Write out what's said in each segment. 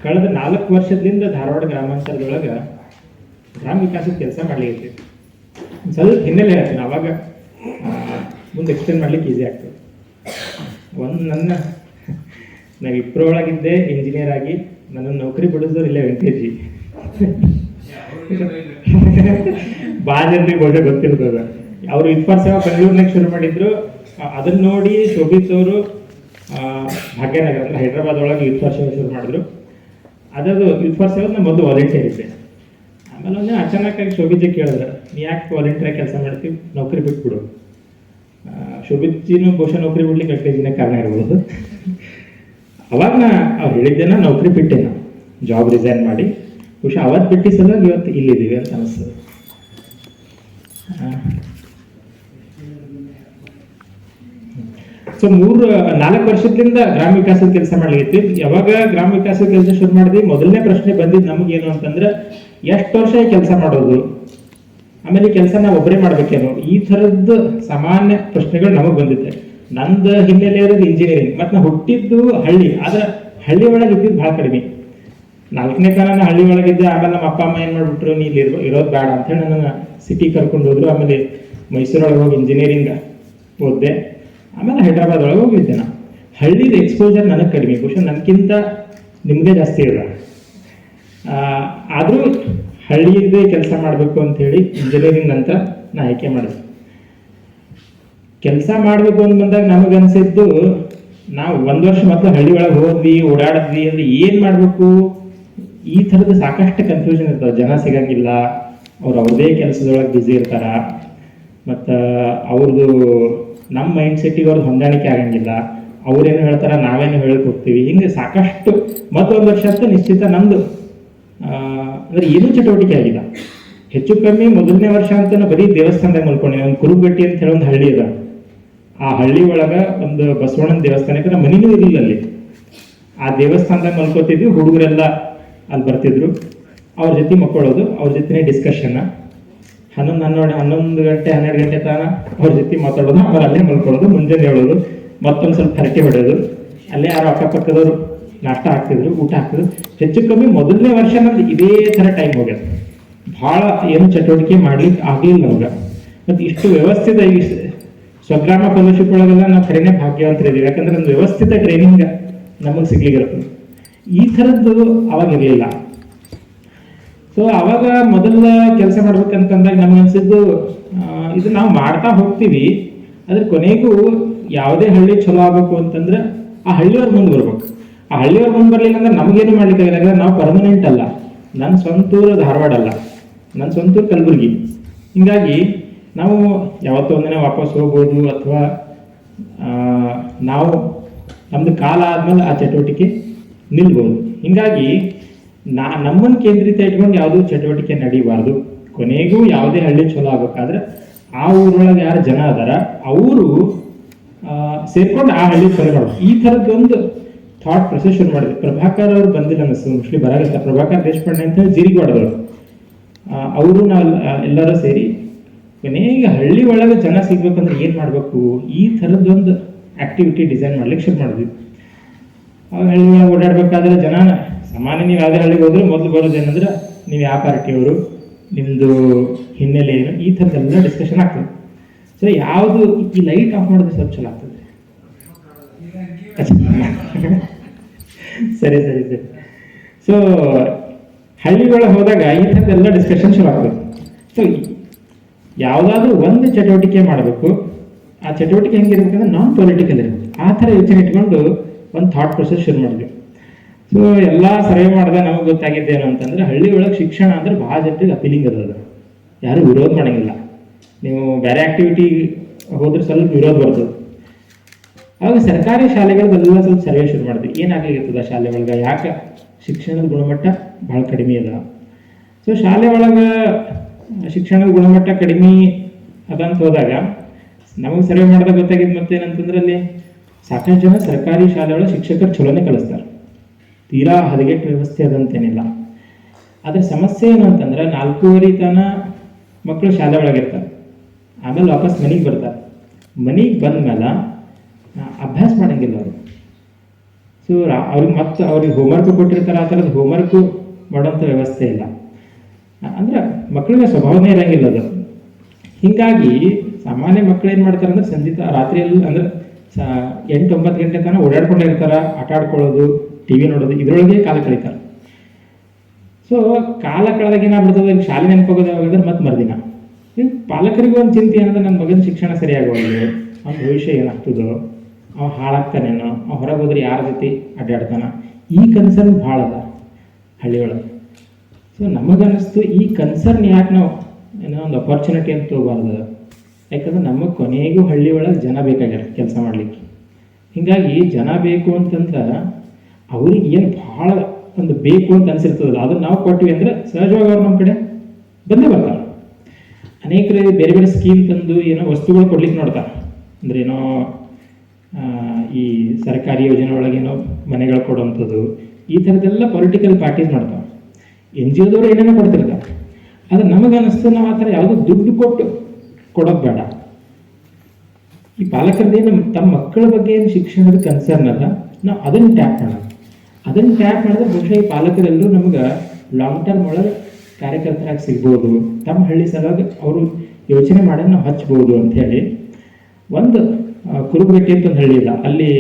ಕಳೆದ 4 ವರ್ಷದಿಂದ ಧಾರವಾಡ ಗ್ರಾಮಾಂತರದೊಳಗೆ ಗ್ರಾಮ ವಿಕಾಸದ ಕೆಲಸ ಮಾಡ್ಲಿಕ್ಕೆ ಸ್ವಲ್ಪ ಹಿನ್ನೆಲೆ ಹೇಳ್ತೀನಿ, ಅವಾಗ ಮುಂದೆ ಎಕ್ಸ್ಪ್ಲೇನ್ ಮಾಡ್ಲಿಕ್ಕೆ ಈಸಿ ಆಗ್ತದೆ. ನಾವು ಇಪ್ರೋ ಒಳಗಿದ್ದೆ ಇಂಜಿನಿಯರ್ ಆಗಿ, ನನ್ನ ನೌಕರಿ ಬಿಡಿಸಿದವ್ರು ಇಲ್ಲೇ ವೆಂಕಟೇಶಿ. ಭಾಳ ಜನರಿಗೆ ಬಹುಶಃ ಗೊತ್ತಿರ್ತದೆ. ಅವರು ಇನ್ಫಾರ್ ಸೇವಾ ಬೆಂಗಳೂರಿನಾಗ ಶುರು ಮಾಡಿದ್ರು. ಅದನ್ನ ನೋಡಿ ಶೋಭಿತ್ ಅವರು ಭಾಗ್ಯನಗರ ಅಂದ್ರೆ ಹೈದ್ರಾಬಾದ್ ಒಳಗೆ ಇನ್ಫಾರ್ ಸೇವಾ ಶುರು ಮಾಡಿದ್ರು. ಅದದು ಇನ್ಫಾರ್ ಸೇವಾ ನಾನು ಮೊದಲು ವಾಲಂಟಿಯರ್ ಇದ್ದೆ. ಆಮೇಲೆ ಒಂದು ಅಚಾನಕ್ಕಾಗಿ ಶೋಭಿತ್ಜಿ ಕೇಳಿದ್ರೆ, ನೀ ಯಾಕೆ ವಾಲಂಟಿಯರ್ ಕೆಲಸ ಮಾಡ್ತೀವಿ, ನೌಕರಿ ಬಿಟ್ಬಿಡು. ಶೋಭಿತ್ಜಿನೂ ಬಹುಶಃ ನೌಕರಿ ಬಿಡ್ಲಿಕ್ಕೆ ವೆಂಕಟೇಶಿನೇ ಕಾರಣ ಇರ್ಬೋದು. ಅವಾಗ ಅವ್ರು ಹೇಳಿದ್ದೇನ ನೌಕರಿ ಬಿಟ್ಟೆನ, ಜಾಬ್ ರಿಸೈನ್ ಮಾಡಿ. ಬಹುಶಃ ಅವತ್ತು ಬಿಟ್ಟು ಸಲುವಾಗಿ ಇವತ್ತು ಇಲ್ಲಿದ್ದೀವಿ ಅಂತ ಅನಿಸ್ತದೆ. ಸೊ 4 ವರ್ಷದಿಂದ ಗ್ರಾಮ ವಿಕಾಸದ ಕೆಲಸ ಮಾಡ್ಲಿಕ್ಕೆ. ಯಾವಾಗ ಗ್ರಾಮ ವಿಕಾಸದ ಕೆಲಸ ಶುರು ಮಾಡಿದ್ವಿ, ಮೊದಲನೇ ಪ್ರಶ್ನೆ ಬಂದಿದ್ದು ನಮಗೇನು ಅಂತಂದ್ರೆ, ಎಷ್ಟು ವರ್ಷ ಕೆಲಸ ಮಾಡೋದು, ಆಮೇಲೆ ಕೆಲಸ ನಾವು ಒಬ್ಬರೇ ಮಾಡ್ಬೇಕೇನೋ, ಈ ಥರದ್ದು ಸಾಮಾನ್ಯ ಪ್ರಶ್ನೆಗಳು ನಮಗೆ ಬಂದಿದೆ. ನಂದು ಹಿನ್ನೆಲೆ ಇರೋದು ಇಂಜಿನಿಯರಿಂಗ್, ಮತ್ತು ನಾವು ಹುಟ್ಟಿದ್ದು ಹಳ್ಳಿ. ಆದ್ರೆ ಹಳ್ಳಿ ಒಳಗೆ ಇದ್ದಿದ್ದು ಭಾಳ ಕಡಿಮೆ. 4ನೇ ತನಕ ಹಳ್ಳಿ ಒಳಗಿದ್ದೆ. ಆಮೇಲೆ ನಮ್ಮ ಅಪ್ಪ ಅಮ್ಮ ಏನು ಮಾಡಿಬಿಟ್ರು, ನೀ ಇಲ್ಲಿ ಇರೋದು ಬೇಡ ಅಂತೇಳಿ ನನ್ನ ಸಿಟಿ ಕರ್ಕೊಂಡು ಹೋದ್ರು. ಆಮೇಲೆ ಮೈಸೂರೊಳಗೆ ಹೋಗಿ ಇಂಜಿನಿಯರಿಂಗ್ ಓದಿದೆ. ಆಮೇಲೆ ಹೈದ್ರಾಬಾದ್ ಒಳಗೆ ಹೋಗಿದ್ದೆ. ನಾನು ಹಳ್ಳಿದ ಎಕ್ಸ್ಪೋಜರ್ ನನಗೆ ಕಡಿಮೆ, ಬಹುಶಃ ನನಗಿಂತ ನಿಮಗೆ ಜಾಸ್ತಿ ಇಲ್ಲ. ಆದರೂ ಹಳ್ಳಿಯದೇ ಕೆಲಸ ಮಾಡಬೇಕು ಅಂಥೇಳಿ ಇಂಜಿನಿಯರಿಂಗ್ ನಂತರ ನಾ ಆಯ್ಕೆ ಮಾಡಿದೆ. ಕೆಲಸ ಮಾಡಬೇಕು ಅಂತ ಬಂದಾಗ ನಮಗನ್ಸಿದ್ದು, ನಾವು 1 ವರ್ಷ ಮೊದಲು ಹಳ್ಳಿ ಒಳಗೆ ಹೋದ್ವಿ, ಓಡಾಡಿದ್ವಿ ಅಂದ್ರೆ ಏನು ಮಾಡಬೇಕು, ಈ ಥರದ ಸಾಕಷ್ಟು ಕನ್ಫ್ಯೂಷನ್ ಇರ್ತದೆ. ಜನ ಸಿಗಂಗಿಲ್ಲ, ಅವ್ರದ್ದೇ ಕೆಲಸದೊಳಗೆ ಬ್ಯುಸಿ ಇರ್ತಾರ, ಮತ್ತು ಅವ್ರದ್ದು ನಮ್ಮ ಮೈಂಡ್ ಸೆಟ್ಟಿಗೆ ಅವ್ರದ್ದು ಹೊಂದಾಣಿಕೆ ಆಗಂಗಿಲ್ಲ. ಅವ್ರೇನು ಹೇಳ್ತಾರ, ನಾವೇನು ಹೇಳಕ್ ಹೋಗ್ತೀವಿ. ಹಿಂಗೆ ಸಾಕಷ್ಟು. ಮತ್ತೊಂದು ವರ್ಷ ಅಂತ ನಿಶ್ಚಿತ ನಮ್ದು ಅಂದ್ರೆ ಏನೂ ಚಟುವಟಿಕೆ ಆಗಿಲ್ಲ. ಹೆಚ್ಚು ಕಮ್ಮಿ ಮೊದಲನೇ ವರ್ಷ ಅಂತ ಬರೀ ದೇವಸ್ಥಾನದಾಗ ಮಲ್ಕೊಂಡಿದ್ದೆ. ಒಂದು ಕುರುಬಗಟ್ಟಿ ಅಂತ ಹೇಳಿ ಒಂದು ಹಳ್ಳಿ ಅದ. ಆ ಹಳ್ಳಿ ಒಳಗೆ ಒಂದು ಬಸವಣ್ಣನ ದೇವಸ್ಥಾನ ಇದ್ರೆ, ಮನೇನೂ ಇರಲಿಲ್ಲ ಅಲ್ಲಿ. ಆ ದೇವಸ್ಥಾನದಾಗ ಮಲ್ಕೋತಿದ್ವಿ. ಹುಡುಗರೆಲ್ಲ ಅಲ್ಲಿ ಬರ್ತಿದ್ರು, ಅವ್ರ ಜೊತೆ ಮಕ್ಕಳೋದು, ಅವ್ರ ಜೊತೆ ಡಿಸ್ಕಷನ್. 11 ಗಂಟೆ 12 ಗಂಟೆ ತನಕ ಅವ್ರ ಜೊತೆ ಮಾತಾಡೋದು. ಆಮೇಲೆ ಅಲ್ಲೇ ಮಲ್ಕೊಳ್ಳೋದು, ಮುಂಜಾನೆ ಹೇಳೋದು, ಮತ್ತೊಂದು ಸ್ವಲ್ಪ ಹರಟೆ ಹೊಡೆಯೋದು. ಅಲ್ಲೇ ಯಾರು ಅಕ್ಕಪಕ್ಕದವರು ನಾಷ್ಟ ಹಾಕ್ತಿದ್ರು, ಊಟ ಹಾಕ್ತಿದ್ರು. ಹೆಚ್ಚು ಕಮ್ಮಿ ಮೊದಲನೇ ವರ್ಷ ನಮ್ದು ಇದೇ ಥರ ಟೈಮ್ ಹೋಗ್ಯದ. ಭಾಳ ಏನು ಚಟುವಟಿಕೆ ಮಾಡ್ಲಿಕ್ಕೆ ಆಗಲಿಲ್ಲ ನಮ್ಗೆ. ಮತ್ತು ಇಷ್ಟು ವ್ಯವಸ್ಥಿತ ಈ ಸ್ವಗ್ರಾಮ ಫೆಲೋಶಿಪ್ ಒಳಗೆಲ್ಲ ನಾವು ಖರೇನೆ ಭಾಗ್ಯವಂತರಿದ್ದೀವಿ. ಯಾಕಂದ್ರೆ ಒಂದು ವ್ಯವಸ್ಥಿತ ಟ್ರೈನಿಂಗ್ ನಮಗೆ ಸಿಗ್ಲಿಕ್ಕೆ ಈ ಥರದ್ದು ಅವಾಗ ಇರಲಿಲ್ಲ. ಸೊ ಅವಾಗ ಮೊದಲ ಕೆಲಸ ಮಾಡ್ಬೇಕಂತಂದಾಗ ನಮಗನ್ಸಿದ್ದು, ಇದು ನಾವು ಮಾಡ್ತಾ ಹೋಗ್ತೀವಿ, ಅದ್ರ ಕೊನೆಗೂ ಯಾವುದೇ ಹಳ್ಳಿ ಚಲೋ ಆಗ್ಬೇಕು ಅಂತಂದ್ರೆ ಆ ಹಳ್ಳಿಯವ್ರ ಮುಂದೆ ಬರ್ಬೇಕು. ಆ ಹಳ್ಳಿಯವ್ರ ಮುಂದೆ ಬರಲಿಲ್ಲ ಅಂದ್ರೆ ನಮಗೇನು ಮಾಡ್ಲಿಕ್ಕೆ ಆಗಿಲ್ಲ. ನಾವು ಪರ್ಮನೆಂಟ್ ಅಲ್ಲ. ನನ್ನ ಸ್ವಂತೂರು ಧಾರವಾಡ ಅಲ್ಲ, ನನ್ನ ಸ್ವಂತೂರು ಕಲಬುರಗಿ. ಹಿಂಗಾಗಿ ನಾವು ಯಾವತ್ತೋ ಒಂದಿನ ವಾಪಸ್ ಹೋಗ್ಬೋದು, ಅಥವಾ ನಾವು ನಮ್ದು ಕಾಲ ಆದ್ಮೇಲೆ ಆ ಚಟುವಟಿಕೆ ನಿಲ್ಬೋದು. ಹಿಂಗಾಗಿ ನಮ್ಮನ್ನು ಕೇಂದ್ರಿತ ಇಟ್ಕೊಂಡು ಯಾವುದೂ ಚಟುವಟಿಕೆ ನಡೀಬಾರ್ದು. ಕೊನೆಗೂ ಯಾವುದೇ ಹಳ್ಳಿ ಚಲೋ ಆಗ್ಬೇಕಾದ್ರೆ ಆ ಊರೊಳಗೆ ಯಾರು ಜನ ಅದಾರ ಅವರು ಸೇರ್ಕೊಂಡು ಆ ಹಳ್ಳಿ ಚಲೋ ಮಾಡೋದು. ಈ ಥರದ್ದೊಂದು ಥಾಟ್ ಪ್ರೊಸೆಸ್ ಶುರು ಮಾಡಿದ್ರು. ಪ್ರಭಾಕರ್ ಅವರು ಬಂದಿಲ್ಲ ಅನಿಸ್ತದೆ, ಮೋಸ್ಟ್ಲಿ ಬರಾಗತ್ತ. ಪ್ರಭಾಕರ್ ದೇಶಪಾಂಡೆ ಅಂತ ಹೇಳಿ ಜಿರಿಗವಾಡದವರು. ಅವರು ನಾವು ಎಲ್ಲರೂ ಸೇರಿ ಕೊನೆಗೆ ಹಳ್ಳಿ ಒಳಗೆ ಜನ ಸಿಗ್ಬೇಕಂದ್ರೆ ಏನು ಮಾಡಬೇಕು, ಈ ಥರದ್ದೊಂದು ಆಕ್ಟಿವಿಟಿ ಡಿಸೈನ್ ಮಾಡ್ಲಿಕ್ಕೆ ಶುರು ಮಾಡಿದ್ವಿ. ಅವಾಗ ಹಳ್ಳಿ ಒಳಗೆ ಓಡಾಡ್ಬೇಕಾದ್ರೆ ಜನ ಸಾಮಾನ್ಯ, ನೀವು ಯಾವುದೇ ಹಳ್ಳಿಗೆ ಹೋದ್ರೆ ಮೊದಲು ಬರೋದೇನಂದ್ರೆ, ನೀವು ಯಾವ ಪಾರ್ಟಿಯವರು, ನಿಮ್ಮದು ಹಿನ್ನೆಲೆ ಏನು, ಈ ಥರದ್ದೆಲ್ಲ ಡಿಸ್ಕಷನ್ ಆಗ್ತದೆ. ಸೊ ಯಾವುದು ಈ ಲೈಟ್ ಆಫ್ ಮಾಡಿದ್ರೆ ಸ್ವಲ್ಪ ಚಲೋ ಆಗ್ತದೆ. ಸರಿ ಸರಿ ಸರಿ. ಸೊ ಹಳ್ಳಿ ಒಳಗೆ ಹೋದಾಗ ಈ ಥರದ್ದೆಲ್ಲ ಡಿಸ್ಕಷನ್ ಶುರು ಆಗ್ತದೆ. ಸೊ ಯಾವುದಾದ್ರೂ ಒಂದು ಚಟುವಟಿಕೆ ಮಾಡಬೇಕು. ಆ ಚಟುವಟಿಕೆ ಹೆಂಗಿರ್ಬೇಕಂದ್ರೆ ನಾನ್ ಪೊಲಿಟಿಕಲ್ ಇರಬೇಕು. ಆ ಥರ ಯೋಚನೆ ಇಟ್ಕೊಂಡು ಒಂದು ಥಾಟ್ ಪ್ರೊಸೆಸ್ ಶುರು ಮಾಡಿದ್ವಿ. ಸೊ ಎಲ್ಲ ಸರ್ವೆ ಮಾಡಿದಾಗ ನಮಗೆ ಗೊತ್ತಾಗಿದ್ದೇನು ಅಂತಂದ್ರೆ, ಹಳ್ಳಿ ಒಳಗೆ ಶಿಕ್ಷಣ ಅಂದ್ರೆ ಭಾಳ ಜನರಿಗೆ ಅಪೀಲಿಂಗ್ ಅದ. ಯಾರು ವಿರೋಧ ಮಾಡಂಗಿಲ್ಲ. ನೀವು ಬೇರೆ ಆಕ್ಟಿವಿಟಿ ಹೋದ್ರೆ ಸ್ವಲ್ಪ ವಿರೋಧ ಬರ್ತದೆ. ಅವಾಗ ಸರ್ಕಾರಿ ಶಾಲೆಗಳಲ್ಲೆಲ್ಲ ಸ್ವಲ್ಪ ಸರ್ವೆ ಶುರು ಮಾಡಿದ್ವಿ. ಏನಾಗಲಿರ್ತದ ಶಾಲೆ ಒಳಗೆ, ಯಾಕೆ ಶಿಕ್ಷಣದ ಗುಣಮಟ್ಟ ಭಾಳ ಕಡಿಮೆ ಅದ. ಸೊ ಶಾಲೆ ಒಳಗೆ ಶಿಕ್ಷಣದ ಗುಣಮಟ್ಟ ಕಡಿಮೆ ಅದಂತ ಹೋದಾಗ ನಮಗೆ ಸರ್ವೆ ಮಾಡಿದಾಗ ಗೊತ್ತಾಗಿದ್ದು ಮತ್ತೇನಂತಂದ್ರೆ, ಅಲ್ಲಿ ಸಾಕಷ್ಟು ಜನ ಸರ್ಕಾರಿ ಶಾಲೆ ಒಳಗೆ ಶಿಕ್ಷಕರು ಚಲೋನೇ ಕಲಿಸ್ತಾರೆ, ತೀರಾ ಹದಗೆಟ್ಟು ವ್ಯವಸ್ಥೆ ಅದಂತೇನಿಲ್ಲ. ಅದ್ರ ಸಮಸ್ಯೆ ಏನು ಅಂತಂದ್ರೆ, 4:30 ತನಕ ಮಕ್ಕಳು ಶಾಲೆ ಒಳಗಿರ್ತಾರೆ. ಆಮೇಲೆ ವಾಪಸ್ ಮನೆಗೆ ಬರ್ತಾರೆ. ಮನೆಗೆ ಬಂದ ಮೇಲೆ ಅಭ್ಯಾಸ ಮಾಡಂಗಿಲ್ಲ ಅವರು. ಸೊ ಅವ್ರಿಗೆ ಮತ್ತೆ ಅವ್ರಿಗೆ ಹೋಮ್ವರ್ಕ್ ಕೊಟ್ಟಿರ್ತಾರೆ, ಆ ಥರದ ಹೋಮ್ವರ್ಕು ಮಾಡೋಂಥ ವ್ಯವಸ್ಥೆ ಇಲ್ಲ. ಅಂದ್ರೆ ಮಕ್ಕಳಿಗೆ ಸ್ವಭಾವನೇ ಇರಂಗಿಲ್ಲ ಅದು. ಹೀಗಾಗಿ ಸಾಮಾನ್ಯ ಮಕ್ಕಳು ಏನು ಮಾಡ್ತಾರೆ ಅಂದ್ರೆ ರಾತ್ರಿಯಲ್ಲಿ ಅಂದ್ರೆ 8-9 ಗಂಟೆ ತನಕ ಓಡಾಡ್ಕೊಂಡಿರ್ತಾರ, ಆಟ ಆಡ್ಕೊಳ್ಳೋದು, ಟಿವಿ ನೋಡೋದು, ಇದರೊಳಗೆ ಕಾಲ ಕಳೀತಾರೆ. ಸೊ ಕಾಲ ಕಳೆದಾಗ ಏನಾಗ್ಬಿಡ್ತದೆ, ಶಾಲೆ ನೆನಪಾಗೋದು ಯಾವಾಗಂದ್ರೆ ಮತ್ತೆ ಮರುದಿನ. ಪಾಲಕರಿಗೂ ಒಂದು ಚಿಂತೆ ಏನಂದ್ರೆ ನನ್ನ ಮಗನ ಶಿಕ್ಷಣ ಸರಿಯಾಗೋದು, ಅವ್ನ ಭವಿಷ್ಯ ಏನಾಗ್ತದೋ, ಅವ ಹಾಳಾಗ್ತಾನೇನೋ, ಅವ ಹೊರಗೆ ಹೋದ್ರೆ ಯಾರ ಜೊತೆ ಅಡ್ಡಾಡ್ತಾನ, ಈ ಕನ್ಸರ್ನ್ ಭಾಳ ಅದ ಹಳ್ಳಿಯೊಳಗೆ. ಸೊ ನಮಗನ್ನಿಸ್ತು ಈ ಕನ್ಸರ್ನ್ ಯಾಕೆ ನಾವು ಏನೋ ಒಂದು ಅಪಾರ್ಚುನಿಟಿ ಅಂತ ತಗೋಬಾರ್ದು. ಯಾಕಂದ್ರೆ ನಮಗೆ ಕೊನೆಗೂ ಹಳ್ಳಿ ಒಳಗೆ ಜನ ಬೇಕಾಗ್ಯಾರ ಕೆಲಸ ಮಾಡಲಿಕ್ಕೆ. ಹೀಗಾಗಿ ಜನ ಬೇಕು ಅಂತಂದ್ರೆ ಅವ್ರಿಗೆ ಏನು ಭಾಳ ಒಂದು ಬೇಕು ಅಂತ ಅನಿಸಿರ್ತದಲ್ಲ, ಅದನ್ನು ನಾವು ಕೊಟ್ವಿ ಅಂದರೆ ಸಹಜವಾಗಿ ಅವ್ರು ನಮ್ಮ ಕಡೆ ಬಂದೇ ಬರ್ತಾರೆ. ಅನೇಕರು ಬೇರೆ ಬೇರೆ ಸ್ಕೀಮ್ ತಂದು ಏನೋ ವಸ್ತುಗಳು ಕೊಡ್ಲಿಕ್ಕೆ ನೋಡ್ತಾರೆ. ಅಂದ್ರೆ ಏನೋ ಈ ಸರ್ಕಾರಿ ಯೋಜನೆ ಒಳಗೇನೋ ಮನೆಗಳು ಕೊಡುವಂಥದ್ದು, ಈ ಥರದ್ದೆಲ್ಲ ಪೊಲಿಟಿಕಲ್ ಪಾರ್ಟೀಸ್ ಮಾಡ್ತಾವೆ. NGOದವ್ರು ಏನೇನೋ ಕೊಡ್ತಿರ್ತಾರೆ. ಆದರೆ ನಮಗನ್ನಿಸ್ತು ನಾವು ಆ ಥರ ಯಾವುದೋ ದುಡ್ಡು ಕೊಟ್ಟು ಕೊಡೋದು ಬೇಡ. ಈ ಪಾಲಕರದೇನು ತಮ್ಮ ಮಕ್ಕಳ ಬಗ್ಗೆ ಏನು ಶಿಕ್ಷಣದ ಕನ್ಸರ್ನ್ ಅದ, ನಾವು ಅದನ್ನು ಟ್ಯಾಪ್ ಮಾಡೋಣ. ಅದನ್ನು ಟ್ಯಾಪ್ ಮಾಡಿದ್ರೆ ಬಹುಶಃ ಈ ಪಾಲಕರೆಲ್ಲರೂ ನಮ್ಗೆ ಲಾಂಗ್ ಟರ್ಮ್ ಒಳಗೆ ಕಾರ್ಯಕರ್ತರಾಗಿ ಸಿಗ್ಬೋದು. ತಮ್ಮ ಹಳ್ಳಿ ಸಲುವಾಗಿ ಅವರು ಯೋಚನೆ ಮಾಡೋದು ನಾವು ಹಚ್ಬೋದು ಅಂಥೇಳಿ ಒಂದು ಕುರುಬಗಟ್ಟಿ ಅಂತ ಒಂದು ಹಳ್ಳಿ ಇಲ್ಲ, ಅಲ್ಲಿ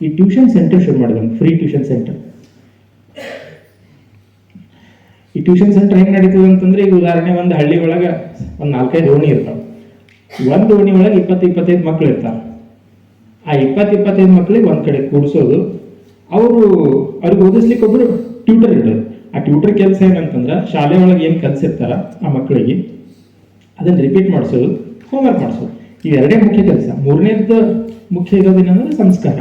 ಈ ಟ್ಯೂಷನ್ ಸೆಂಟರ್ ಶುರು ಮಾಡಿದ್ರು, ಫ್ರೀ ಟ್ಯೂಷನ್ ಸೆಂಟರ್. ಈ ಟ್ಯೂಷನ್ ಸೆಂಟರ್ ಹೆಂಗೆ ನಡೀತದೆ ಅಂತಂದ್ರೆ, ಈಗ ಉದಾಹರಣೆ ಒಂದು ಹಳ್ಳಿ ಒಳಗೆ ಒಂದು 4-5 ಓಣಿ ಇರ್ತಾವೆ. ಒಂದು ಓಣಿ ಒಳಗೆ 20-25 ಮಕ್ಳು ಇರ್ತಾರೆ. ಆ 20-25 ಮಕ್ಳಿಗೆ ಒಂದು ಕಡೆ ಕೂಡಿಸೋದು, ಅವ್ರಿಗೆ ಓದಿಸ್ಲಿಕ್ಕೆ ಒಬ್ಬರು ಟ್ಯೂಟರ್ ಇಡೋದು. ಆ ಟ್ಯೂಟರ್ ಕೆಲಸ ಏನಂತಂದ್ರೆ, ಶಾಲೆ ಒಳಗೆ ಏನು ಕಲಿಸಿರ್ತಾರ ಆ ಮಕ್ಕಳಿಗೆ ಅದನ್ನು ರಿಪೀಟ್ ಮಾಡಿಸೋದು, ಹೋಮ್ವರ್ಕ್ ಮಾಡಿಸೋದು. ಇವೆರಡೇ ಮುಖ್ಯ ಕೆಲಸ. ಮೂರನೇದ್ದು ಮುಖ್ಯ ಇರೋದೇನಂದ್ರೆ ಸಂಸ್ಕಾರ.